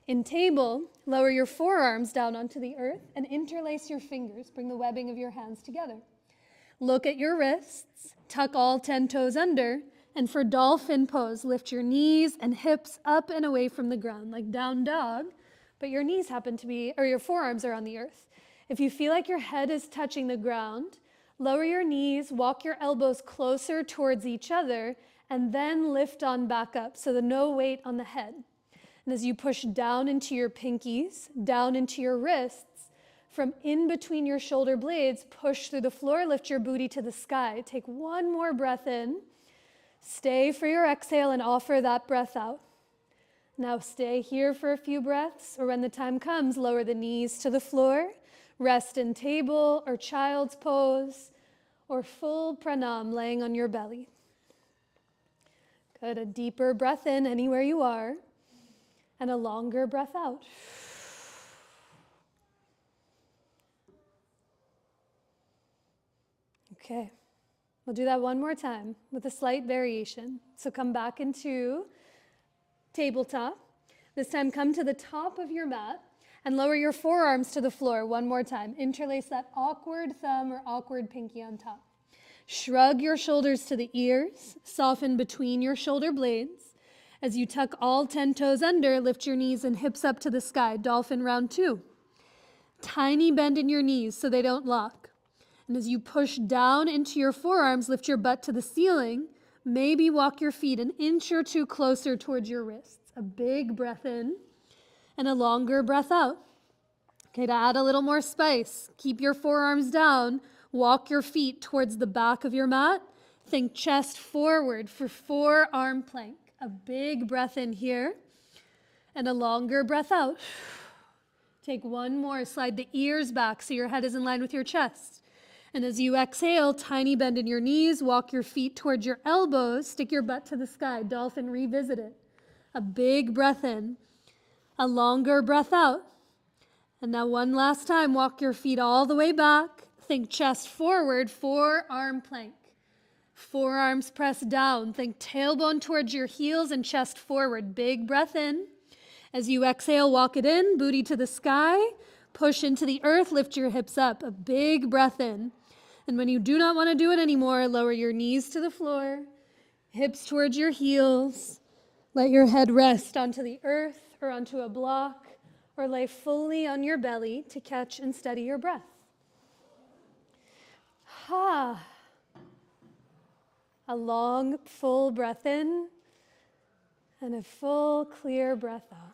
In table, lower your forearms down onto the earth and interlace your fingers. Bring the webbing of your hands together. Look at your wrists, tuck all 10 toes under, and for dolphin pose, lift your knees and hips up and away from the ground, like down dog, but your knees happen to be, or your forearms are on the earth. If you feel like your head is touching the ground, lower your knees, walk your elbows closer towards each other, and then lift on back up, so the no weight on the head. And as you push down into your pinkies, down into your wrists, from in between your shoulder blades, push through the floor, lift your booty to the sky. Take 1 more breath in. Stay for your exhale and offer that breath out. Now stay here for a few breaths, or when the time comes, lower the knees to the floor. Rest in table or child's pose or full pranam laying on your belly. Good, a deeper breath in anywhere you are and a longer breath out. Okay, we'll do that 1 more time with a slight variation. So come back into tabletop. This time come to the top of your mat and lower your forearms to the floor 1 more time. Interlace that awkward thumb or awkward pinky on top. Shrug your shoulders to the ears. Soften between your shoulder blades. As you tuck all 10 toes under, lift your knees and hips up to the sky. Dolphin round 2. Tiny bend in your knees so they don't lock. And as you push down into your forearms, lift your butt to the ceiling. Maybe walk your feet 1 inch or 2 closer towards your wrists. A big breath in. And a longer breath out. Okay, to add a little more spice, keep your forearms down, walk your feet towards the back of your mat, think chest forward for 4 arm plank. A big breath in here, and a longer breath out. Take 1 more, slide the ears back so your head is in line with your chest. And as you exhale, tiny bend in your knees, walk your feet towards your elbows, stick your butt to the sky, dolphin, revisit it. A big breath in. A longer breath out. And now 1 last time, walk your feet all the way back. Think chest forward, 4 arm plank. Forearms press down. Think tailbone towards your heels and chest forward. Big breath in. As you exhale, walk it in, booty to the sky. Push into the earth, lift your hips up. A big breath in. And when you do not want to do it anymore, lower your knees to the floor, hips towards your heels. Let your head rest onto the earth or onto a block, or lay fully on your belly to catch and steady your breath. Ha. A long, full breath in, and a full, clear breath out.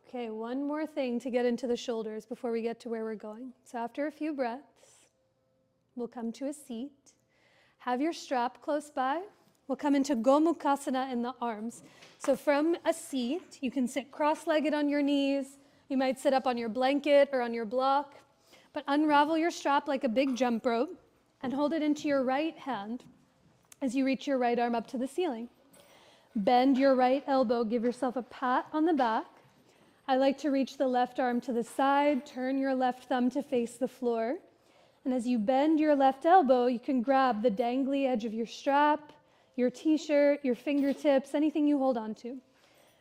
Okay, 1 more thing to get into the shoulders before we get to where we're going. So after a few breaths, we'll come to a seat. Have your strap close by. We'll come into Gomukhasana in the arms. So from a seat, you can sit cross-legged on your knees. You might sit up on your blanket or on your block. But unravel your strap like a big jump rope and hold it into your right hand as you reach your right arm up to the ceiling. Bend your right elbow, give yourself a pat on the back. I like to reach the left arm to the side, turn your left thumb to face the floor. And as you bend your left elbow, you can grab the dangly edge of your strap, your t-shirt, your fingertips, anything you hold on to.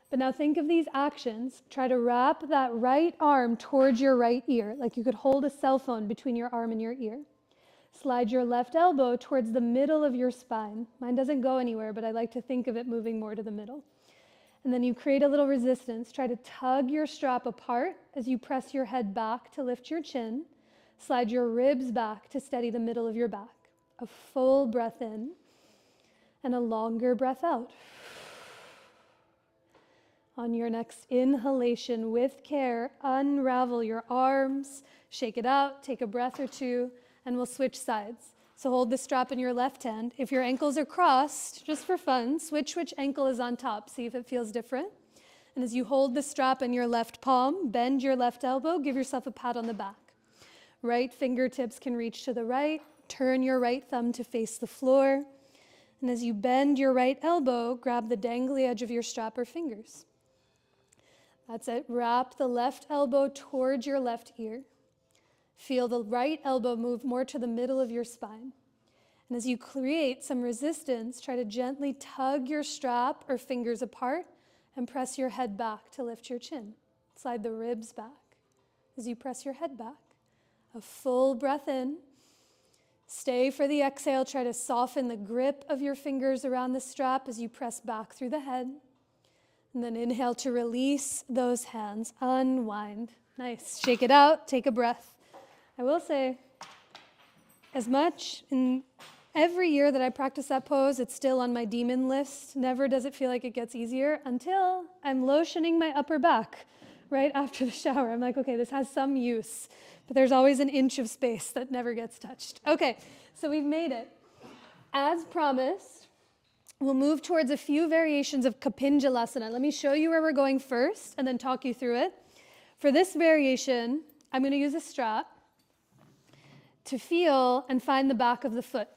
But now think of these actions. Try to wrap that right arm towards your right ear, like you could hold a cell phone between your arm and your ear. Slide your left elbow towards the middle of your spine. Mine doesn't go anywhere, but I like to think of it moving more to the middle. And then you create a little resistance. Try to tug your strap apart as you press your head back to lift your chin. Slide your ribs back to steady the middle of your back. A full breath in and a longer breath out. On your next inhalation, with care, unravel your arms, shake it out, take a breath or two, and we'll switch sides. So hold the strap in your left hand. If your ankles are crossed, just for fun, switch which ankle is on top. See if it feels different. And as you hold the strap in your left palm, bend your left elbow, give yourself a pat on the back. Right fingertips can reach to the right. Turn your right thumb to face the floor. And as you bend your right elbow, grab the dangly edge of your strap or fingers. That's it. Wrap the left elbow towards your left ear. Feel the right elbow move more to the middle of your spine. And as you create some resistance, try to gently tug your strap or fingers apart and press your head back to lift your chin. Slide the ribs back as you press your head back. A full breath in. Stay for the exhale. Try to soften the grip of your fingers around the strap as you press back through the head. And then inhale to release those hands. Unwind. Nice. Shake it out. Take a breath. I will say, as much in every year that I practice that pose, it's still on my demon list. Never does it feel like it gets easier until I'm lotioning my upper back right after the shower. I'm like, okay, this has some use, but there's always an inch of space that never gets touched. Okay, so we've made it. As promised, we'll move towards a few variations of Kapinjalasana. Let me show you where we're going first and then talk you through it. For this variation, I'm going to use a strap to feel and find the back of the foot.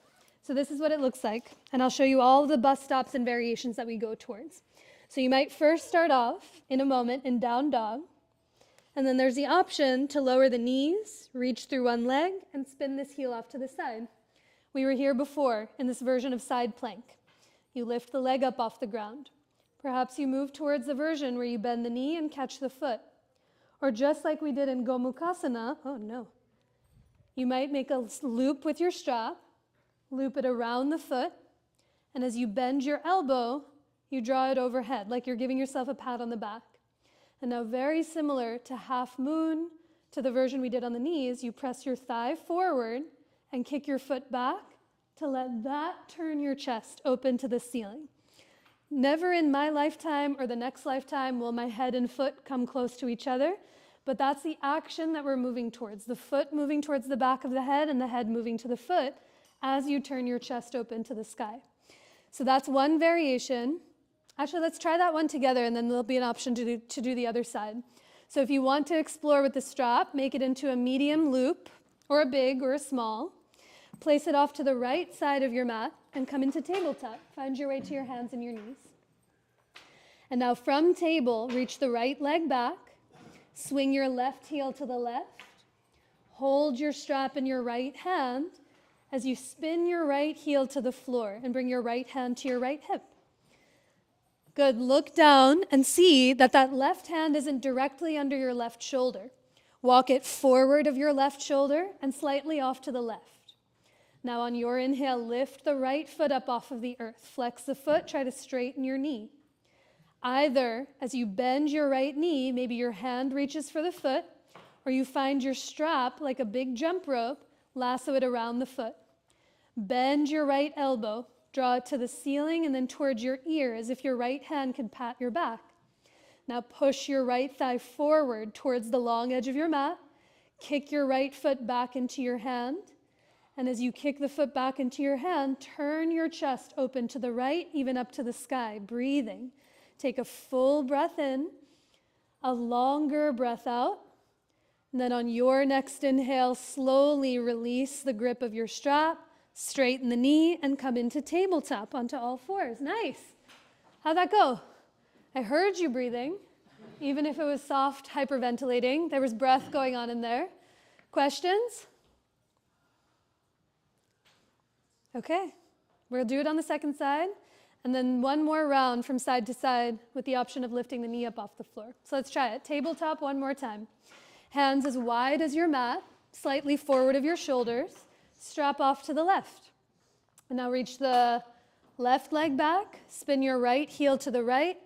So this is what it looks like, and I'll show you all the bus stops and variations that we go towards. So you might first start off in a moment in down dog, and then there's the option to lower the knees, reach through one leg, and spin this heel off to the side. We were here before in this version of side plank. You lift the leg up off the ground. Perhaps you move towards the version where you bend the knee and catch the foot. Or just like we did in Gomukhasana, oh no, you might make a loop with your strap, loop it around the foot, and as you bend your elbow, you draw it overhead, like you're giving yourself a pat on the back. And now very similar to half moon, to the version we did on the knees, you press your thigh forward and kick your foot back to let that turn your chest open to the ceiling. Never in my lifetime or the next lifetime will my head and foot come close to each other. But that's the action that we're moving towards. The foot moving towards the back of the head and the head moving to the foot as you turn your chest open to the sky. So that's one variation. Actually, let's try that one together and then there'll be an option to do the other side. So if you want to explore with the strap, make it into a medium loop or a big or a small. Place it off to the right side of your mat and come into tabletop. Find your way to your hands and your knees. And now from table, reach the right leg back. Swing your left heel to the left. Hold your strap in your right hand as you spin your right heel to the floor and bring your right hand to your right hip. Good. Look down and see that that left hand isn't directly under your left shoulder. Walk it forward of your left shoulder and slightly off to the left. Now on your inhale, lift the right foot up off of the earth. Flex the foot, try to straighten your knee. Either as you bend your right knee, maybe your hand reaches for the foot, or you find your strap like a big jump rope, lasso it around the foot. Bend your right elbow, draw it to the ceiling and then towards your ear as if your right hand can pat your back. Now push your right thigh forward towards the long edge of your mat. Kick your right foot back into your hand. And as you kick the foot back into your hand, turn your chest open to the right, even up to the sky, breathing. Take a full breath in, a longer breath out, And then on your next inhale, slowly release the grip of your strap, straighten the knee, and come into tabletop onto all fours. Nice. How'd that go? I heard you breathing, even if it was soft hyperventilating. There was breath going on in there. Questions? Okay, we'll do it on the second side, and then one more round from side to side with the option of lifting the knee up off the floor. So let's try it. Tabletop one more time. Hands as wide as your mat, slightly forward of your shoulders. Strap off to the left. And now reach the left leg back. Spin your right heel to the right.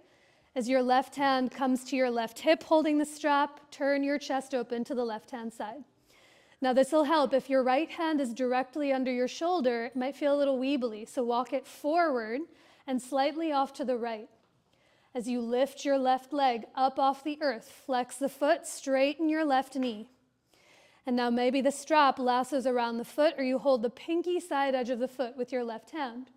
As your left hand comes to your left hip holding the strap, turn your chest open to the left-hand side. Now this will help. If your right hand is directly under your shoulder, it might feel a little weebly, so walk it forward and slightly off to the right. As you lift your left leg up off the earth, flex the foot, straighten your left knee. And now maybe the strap lassos around the foot, or you hold the pinky side edge of the foot with your left hand.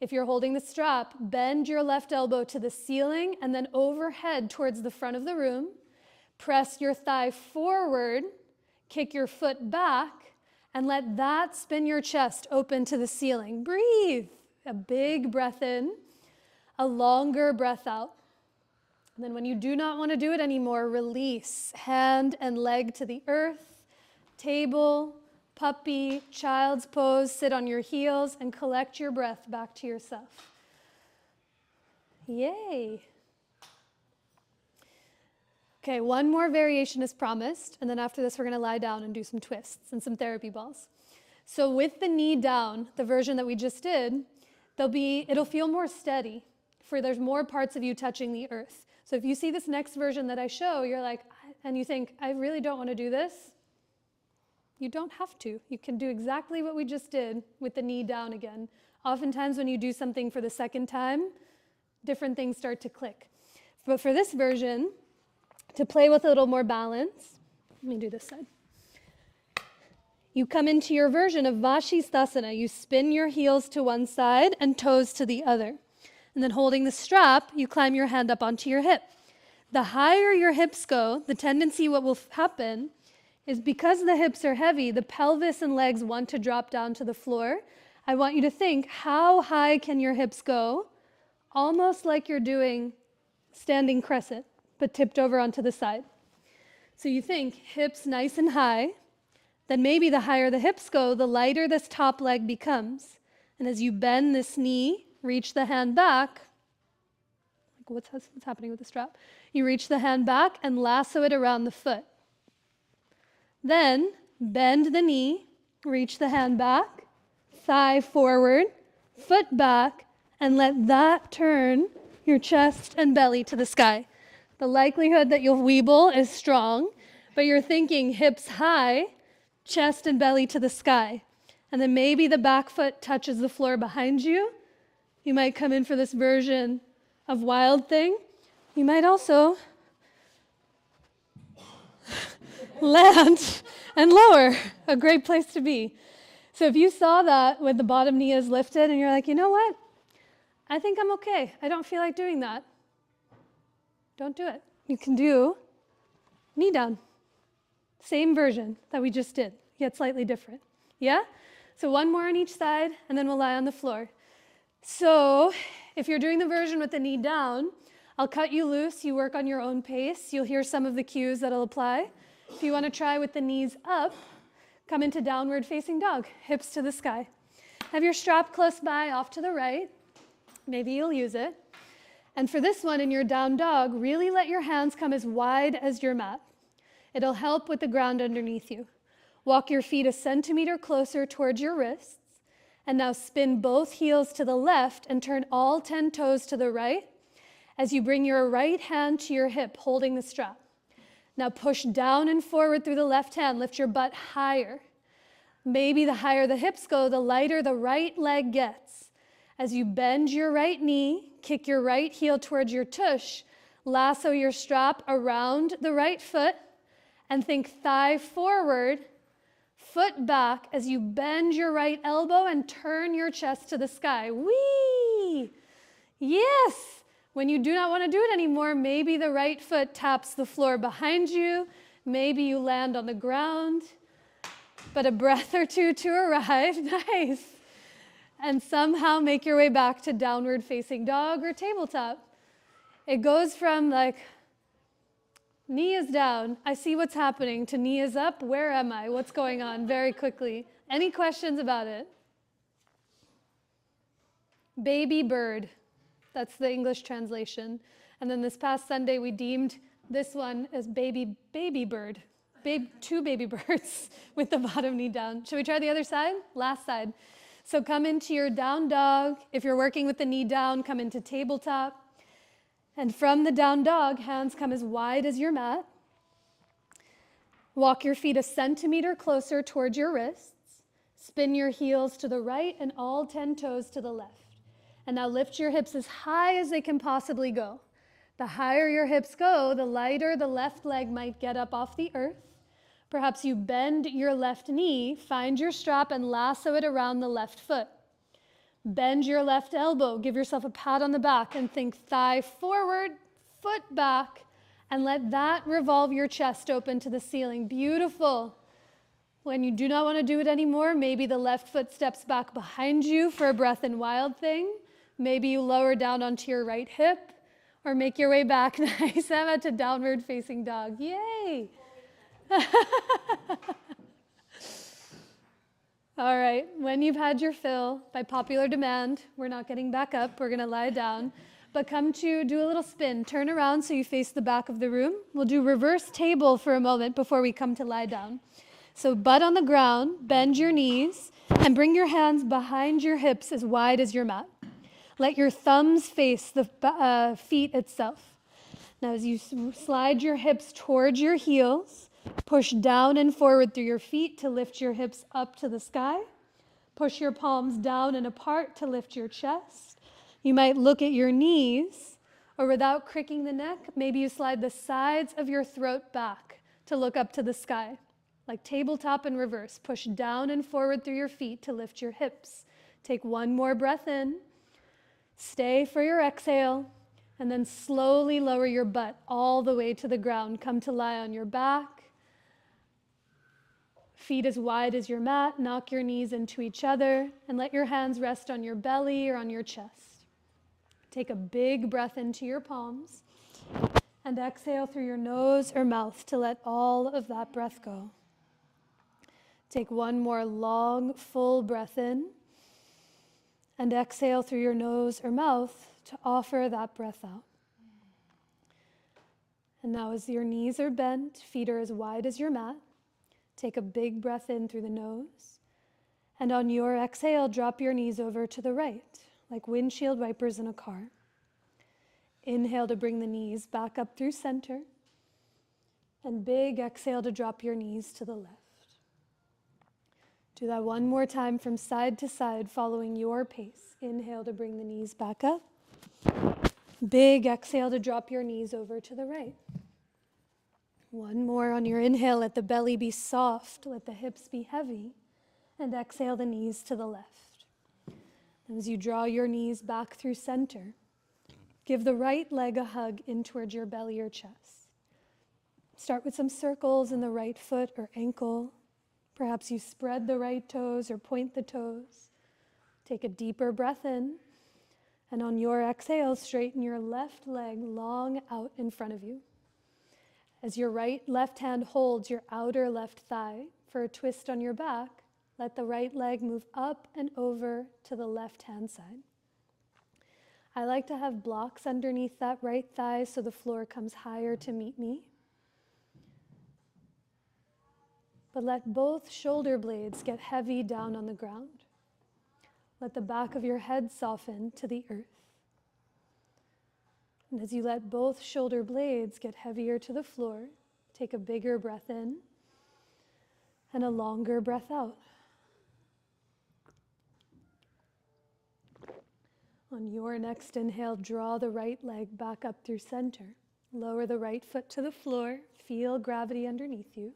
If you're holding the strap, bend your left elbow to the ceiling and then overhead towards the front of the room. Press your thigh forward, kick your foot back, and let that spin your chest open to the ceiling. Breathe. A big breath in, a longer breath out. And then when you do not want to do it anymore, release. Hand and leg to the earth, table, puppy, child's pose, sit on your heels, and collect your breath back to yourself. Yay. Okay, one more variation is promised, and then after this we're going to lie down and do some twists and some therapy balls. So with the knee down, the version that we just did, it'll feel more steady, for there's more parts of you touching the earth. So if you see this next version that I show, you're like, and you think, I really don't want to do this, you don't have to. You can do exactly what we just did with the knee down again. Oftentimes when you do something for the second time, different things start to click. But for this version, to play with a little more balance, let me do this side. You come into your version of Vashisthasana. You spin your heels to one side and toes to the other. And then holding the strap, you climb your hand up onto your hip. The higher your hips go, the tendency what will happen is because the hips are heavy, the pelvis and legs want to drop down to the floor. I want you to think, how high can your hips go? Almost like you're doing standing crescent, but tipped over onto the side. So you think hips nice and high, then maybe the higher the hips go, the lighter this top leg becomes. And as you bend this knee, reach the hand back, like what's happening with the strap? You reach the hand back and lasso it around the foot. Then bend the knee, reach the hand back, thigh forward, foot back, and let that turn your chest and belly to the sky. The likelihood that you'll weeble is strong, but you're thinking hips high, chest and belly to the sky. And then maybe the back foot touches the floor behind you. You might come in for this version of Wild Thing. You might also land and lower. A great place to be. So if you saw that with the bottom knee is lifted and you're like, you know what? I think I'm okay. I don't feel like doing that. Don't do it. You can do knee down. Same version that we just did, yet slightly different. Yeah? So one more on each side, and then we'll lie on the floor. So if you're doing the version with the knee down, I'll cut you loose. You work on your own pace. You'll hear some of the cues that'll apply. If you want to try with the knees up, come into downward facing dog, hips to the sky. Have your strap close by, off to the right. Maybe you'll use it. And for this one, in your down dog, really let your hands come as wide as your mat. It'll help with the ground underneath you. Walk your feet a centimeter closer towards your wrists. And now spin both heels to the left and turn all 10 toes to the right as you bring your right hand to your hip, holding the strap. Now push down and forward through the left hand. Lift your butt higher. Maybe the higher the hips go, the lighter the right leg gets. As you bend your right knee, kick your right heel towards your tush, lasso your strap around the right foot, and think thigh forward, foot back as you bend your right elbow and turn your chest to the sky. Whee! Yes! When you do not want to do it anymore, maybe the right foot taps the floor behind you. Maybe you land on the ground, but a breath or two to arrive. Nice. And somehow make your way back to downward facing dog or tabletop. It goes from like knee is down, I see what's happening, to knee is up, where am I? What's going on? Very quickly. Any questions about it? Baby bird. That's the English translation. And then this past Sunday, we deemed this one as baby bird. Two baby birds with the bottom knee down. Should we try the other side? Last side. So come into your down dog. If you're working with the knee down, come into tabletop. And from the down dog, hands come as wide as your mat. Walk your feet a centimeter closer towards your wrists. Spin your heels to the right and all 10 toes to the left. And now lift your hips as high as they can possibly go. The higher your hips go, the lighter the left leg might get up off the earth. Perhaps you bend your left knee, find your strap and lasso it around the left foot. Bend your left elbow, give yourself a pat on the back and think thigh forward, foot back, and let that revolve your chest open to the ceiling. Beautiful. When you do not want to do it anymore, maybe the left foot steps back behind you for a breath and wild thing. Maybe you lower down onto your right hip or make your way back, nice, Emma, to downward facing dog. Yay! All right, when you've had your fill, by popular demand, we're not getting back up, we're gonna lie down, but come to do a little spin. Turn around so you face the back of the room. We'll do reverse table for a moment before we come to lie down. So butt on the ground, bend your knees, and bring your hands behind your hips as wide as your mat. Let your thumbs face the feet itself. Now as you slide your hips towards your heels, push down and forward through your feet to lift your hips up to the sky. Push your palms down and apart to lift your chest. You might look at your knees, or without cricking the neck, maybe you slide the sides of your throat back to look up to the sky. Like tabletop in reverse. Push down and forward through your feet to lift your hips. Take one more breath in. Stay for your exhale. And then slowly lower your butt all the way to the ground. Come to lie on your back. Feet as wide as your mat. Knock your knees into each other. And let your hands rest on your belly or on your chest. Take a big breath into your palms. And exhale through your nose or mouth to let all of that breath go. Take one more long, full breath in. And exhale through your nose or mouth to offer that breath out. And now as your knees are bent, feet are as wide as your mat, take a big breath in through the nose. And on your exhale, drop your knees over to the right, like windshield wipers in a car. Inhale to bring the knees back up through center. And big exhale to drop your knees to the left. Do that one more time from side to side, following your pace. Inhale to bring the knees back up. Big exhale to drop your knees over to the right. One more on your inhale, let the belly be soft, let the hips be heavy, and exhale the knees to the left. As you draw your knees back through center, give the right leg a hug in towards your belly or chest. Start with some circles in the right foot or ankle. Perhaps you spread the right toes or point the toes. Take a deeper breath in, and on your exhale, straighten your left leg long out in front of you. As your left hand holds your outer left thigh for a twist on your back, let the right leg move up and over to the left hand side. I like to have blocks underneath that right thigh so the floor comes higher to meet me. But let both shoulder blades get heavy down on the ground. Let the back of your head soften to the earth. And as you let both shoulder blades get heavier to the floor, take a bigger breath in and a longer breath out. On your next inhale, draw the right leg back up through center. Lower the right foot to the floor. Feel gravity underneath you.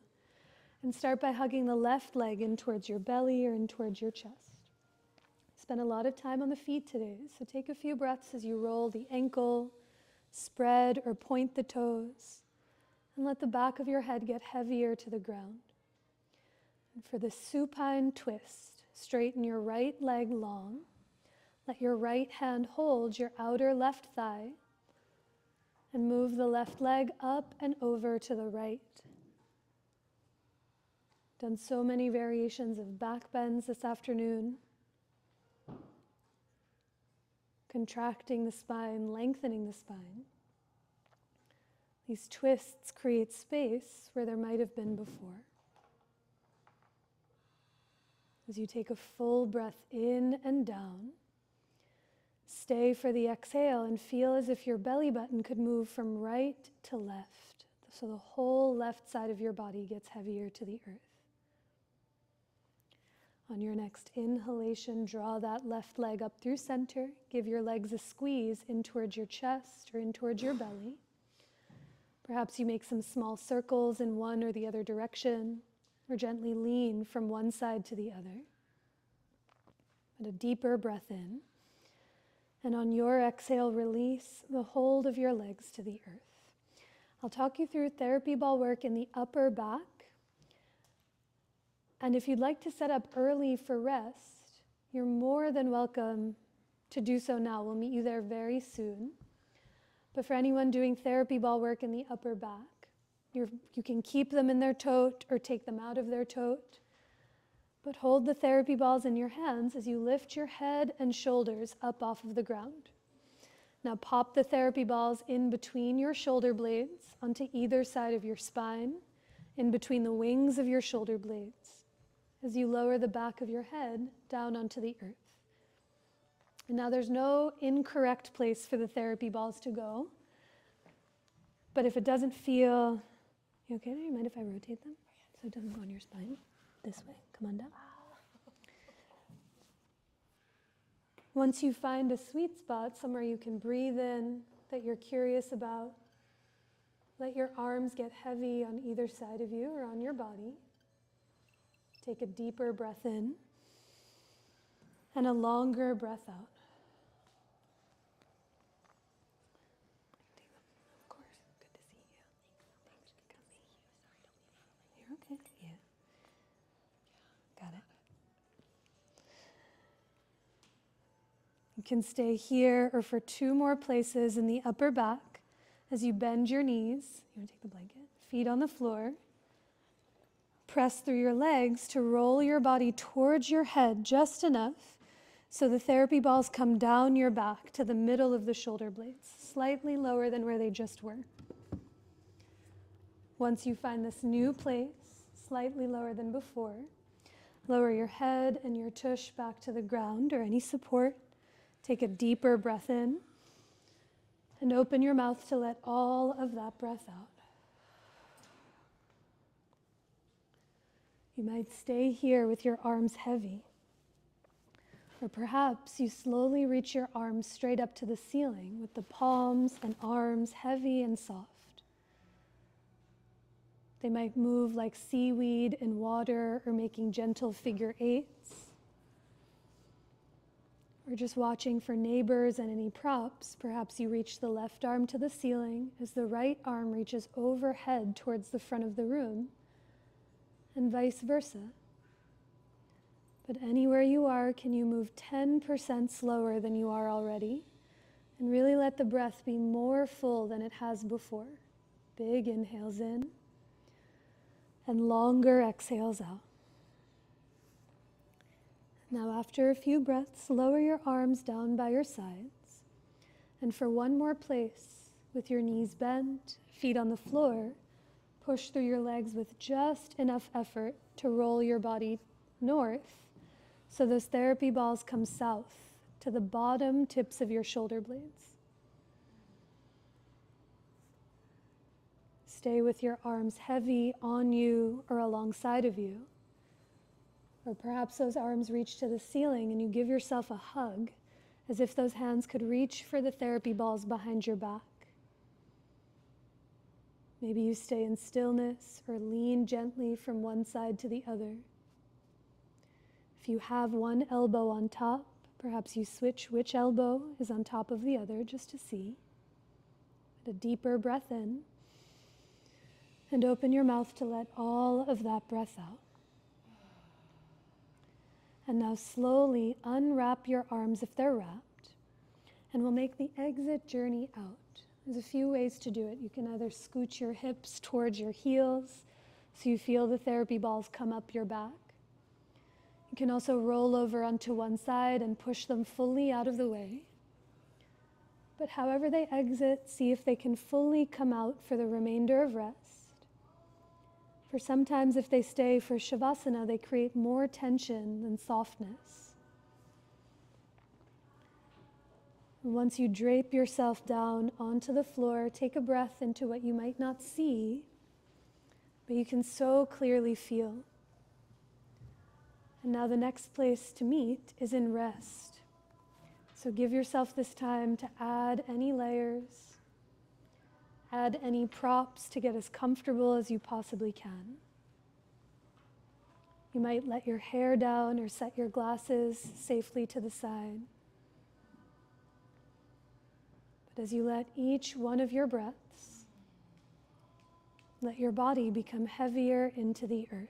And start by hugging the left leg in towards your belly or in towards your chest. Spent a lot of time on the feet today, so take a few breaths as you roll the ankle, spread or point the toes, And let the back of your head get heavier to the ground. And for the supine twist, straighten your right leg long. Let your right hand hold your outer left thigh and move the left leg up and over to the right. Done so many variations of back bends this afternoon. Contracting the spine, lengthening the spine. These twists create space where there might have been before. As you take a full breath in and down, stay for the exhale and feel as if your belly button could move from right to left. So the whole left side of your body gets heavier to the earth. On your next inhalation, draw that left leg up through center. Give your legs a squeeze in towards your chest or in towards your belly. Perhaps you make some small circles in one or the other direction, or gently lean from one side to the other. And a deeper breath in. And on your exhale, release the hold of your legs to the earth. I'll talk you through therapy ball work in the upper back. And if you'd like to set up early for rest, you're more than welcome to do so now. We'll meet you there very soon. But for anyone doing therapy ball work in the upper back, you can keep them in their tote or take them out of their tote. But hold the therapy balls in your hands as you lift your head and shoulders up off of the ground. Now pop the therapy balls in between your shoulder blades onto either side of your spine, in between the wings of your shoulder blades, as you lower the back of your head down onto the earth. And now there's no incorrect place for the therapy balls to go. But if it doesn't feel, you okay there? You mind if I rotate them? So it doesn't go on your spine? This way, come on down. Once you find a sweet spot, somewhere you can breathe in, that you're curious about, let your arms get heavy on either side of you or on your body. Take a deeper breath in and a longer breath out. Of course, good to see you. Thanks for coming. You're okay? Yeah. Got it. You can stay here or for 2 more places in the upper back as you bend your knees. You want to take the blanket? Feet on the floor. Press through your legs to roll your body towards your head just enough so the therapy balls come down your back to the middle of the shoulder blades, slightly lower than where they just were. Once you find this new place, slightly lower than before, lower your head and your tush back to the ground or any support. Take a deeper breath in and open your mouth to let all of that breath out. You might stay here with your arms heavy. Or perhaps you slowly reach your arms straight up to the ceiling with the palms and arms heavy and soft. They might move like seaweed in water or making gentle figure eights. Or just watching for neighbors and any props. Perhaps you reach the left arm to the ceiling as the right arm reaches overhead towards the front of the room, and vice versa. But anywhere you are, can you move 10% slower than you are already? And really let the breath be more full than it has before. Big inhales in, and longer exhales out. Now after a few breaths, lower your arms down by your sides. And for 1 more place, with your knees bent, feet on the floor, push through your legs with just enough effort to roll your body north so those therapy balls come south to the bottom tips of your shoulder blades. Stay with your arms heavy on you or alongside of you. Or perhaps those arms reach to the ceiling and you give yourself a hug as if those hands could reach for the therapy balls behind your back. Maybe you stay in stillness or lean gently from one side to the other. If you have one elbow on top, perhaps you switch which elbow is on top of the other just to see. A deeper breath in And open your mouth to let all of that breath out. And now slowly unwrap your arms if they're wrapped, and we'll make the exit journey out. There's a few ways to do it. You can either scooch your hips towards your heels so you feel the therapy balls come up your back. You can also roll over onto one side and push them fully out of the way. But however they exit, see if they can fully come out for the remainder of rest. For sometimes if they stay for Shavasana, they create more tension than softness. And once you drape yourself down onto the floor, take a breath into what you might not see, but you can so clearly feel. And now the next place to meet is in rest. So give yourself this time to add any layers, add any props to get as comfortable as you possibly can. You might let your hair down or set your glasses safely to the side. But as you let each one of your breaths, let your body become heavier into the earth.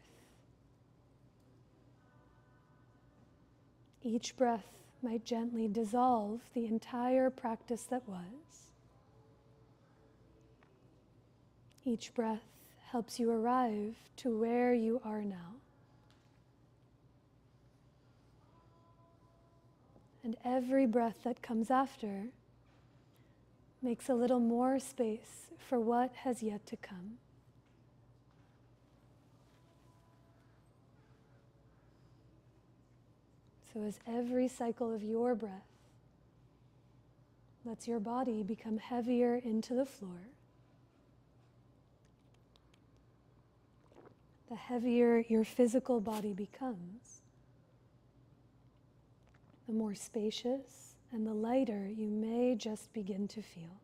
Each breath might gently dissolve the entire practice that was. Each breath helps you arrive to where you are now. And every breath that comes after makes a little more space for what has yet to come. So as every cycle of your breath lets your body become heavier into the floor, the heavier your physical body becomes, the more spacious and the lighter you may just begin to feel.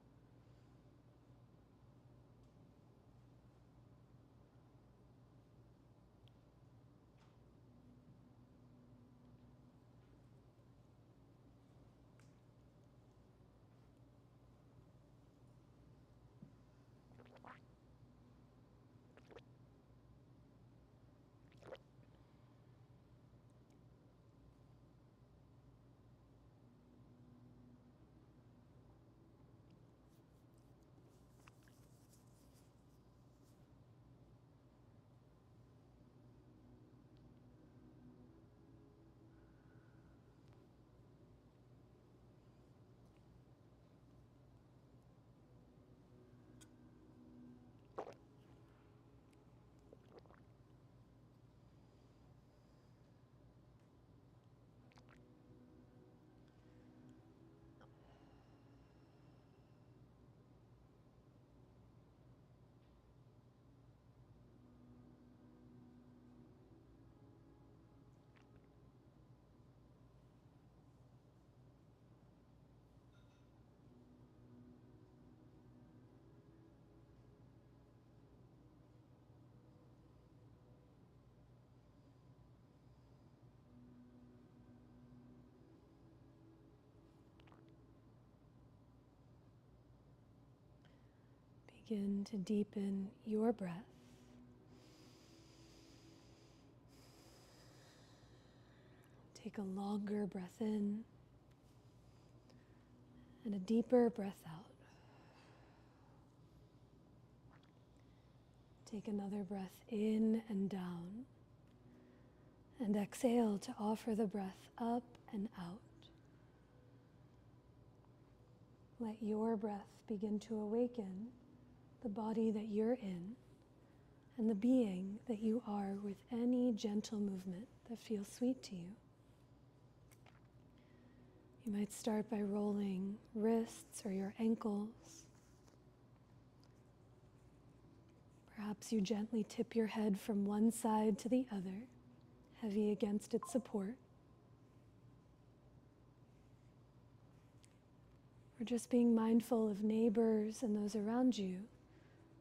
Begin to deepen your breath. Take a longer breath in and a deeper breath out. Take another breath in and down, and exhale to offer the breath up and out. Let your breath begin to awaken the body that you're in and the being that you are with any gentle movement that feels sweet to you. You might start by rolling wrists or your ankles. Perhaps you gently tip your head from one side to the other, heavy against its support. Or just being mindful of neighbors and those around you.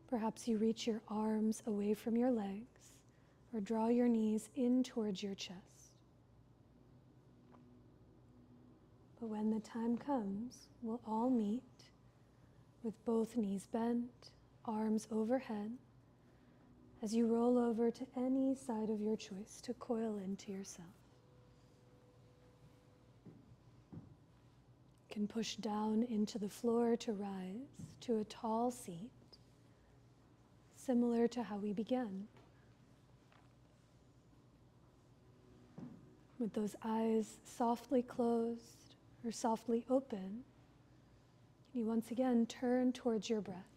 Perhaps you reach your arms away from your legs or draw your knees in towards your chest. But when the time comes, we'll all meet with both knees bent, arms overhead, as you roll over to any side of your choice to coil into yourself. You can push down into the floor to rise to a tall seat, similar to how we began. With those eyes softly closed or softly open, you once again turn towards your breath.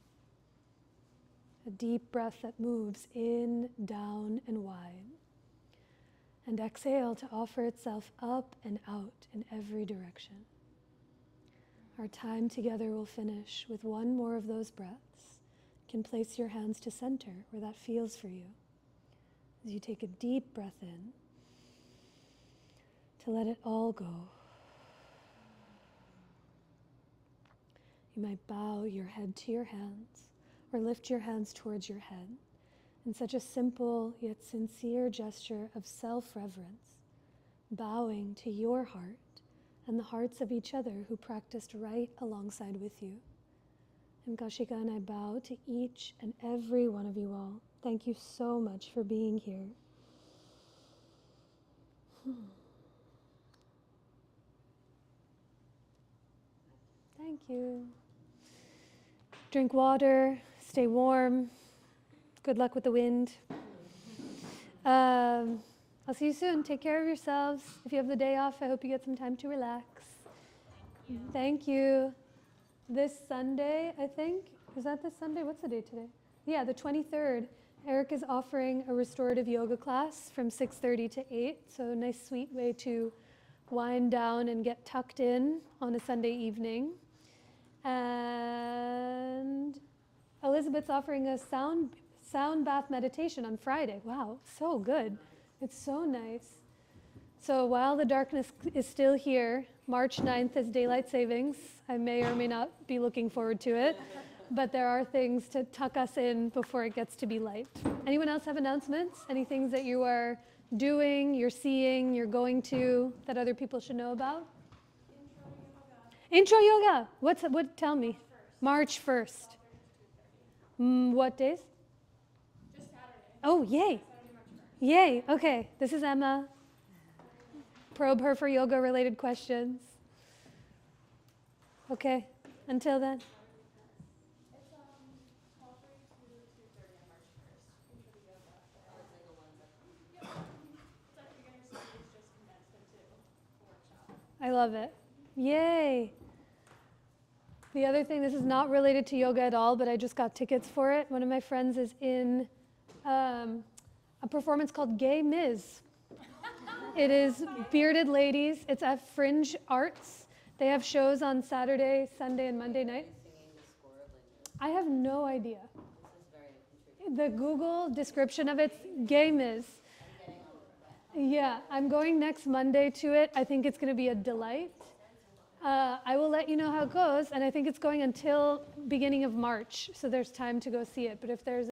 A deep breath that moves in, down, and wide. And exhale to offer itself up and out in every direction. Our time together will finish with one more of those breaths. You can place your hands to center where that feels for you. As you take a deep breath in, to let it all go. You might bow your head to your hands or lift your hands towards your head in such a simple yet sincere gesture of self-reverence, bowing to your heart and the hearts of each other who practiced right alongside with you. And Kashika and I bow to each and every one of you all. Thank you so much for being here. Thank you. Drink water, stay warm. Good luck with the wind. I'll see you soon. Take care of yourselves. If you have the day off, I hope you get some time to relax. Thank you. This Sunday, I think, is that this Sunday? What's the date today? Yeah, the 23rd. Eric is offering a restorative yoga class from 6:30 to 8. So a nice, sweet way to wind down and get tucked in on a Sunday evening. And Elizabeth's offering a sound bath meditation on Friday. Wow, so good. It's so nice. So while the darkness is still here, March 9th is daylight savings. I may or may not be looking forward to it, but there are things to tuck us in before it gets to be light. Anyone else have announcements? Any things that you are doing, you're seeing, you're going to, that other people should know about? Intro yoga. What? Tell me. March 1st. What days? Just Saturday. Oh, yay. Saturday, March 1st. Yay. Okay. This is Emma. Probe her for yoga related questions. Okay. Until then. It's 12:30 to 2:30 on March 1st. Intro to yoga. Yep. It's like beginner studies just condensed into a workshop. I love it. Yay. The other thing, this is not related to yoga at all, but I just got tickets for it. One of my friends is in a performance called Gay Ms. It is bearded ladies. It's at Fringe Arts. They have shows on Saturday, Sunday, and Monday night. I have no idea. The Google description of it's Gay Ms. Yeah, I'm going next Monday to it. I think it's going to be a delight. I will let you know how it goes, and I think it's going until beginning of March, so there's time to go see it. But if there's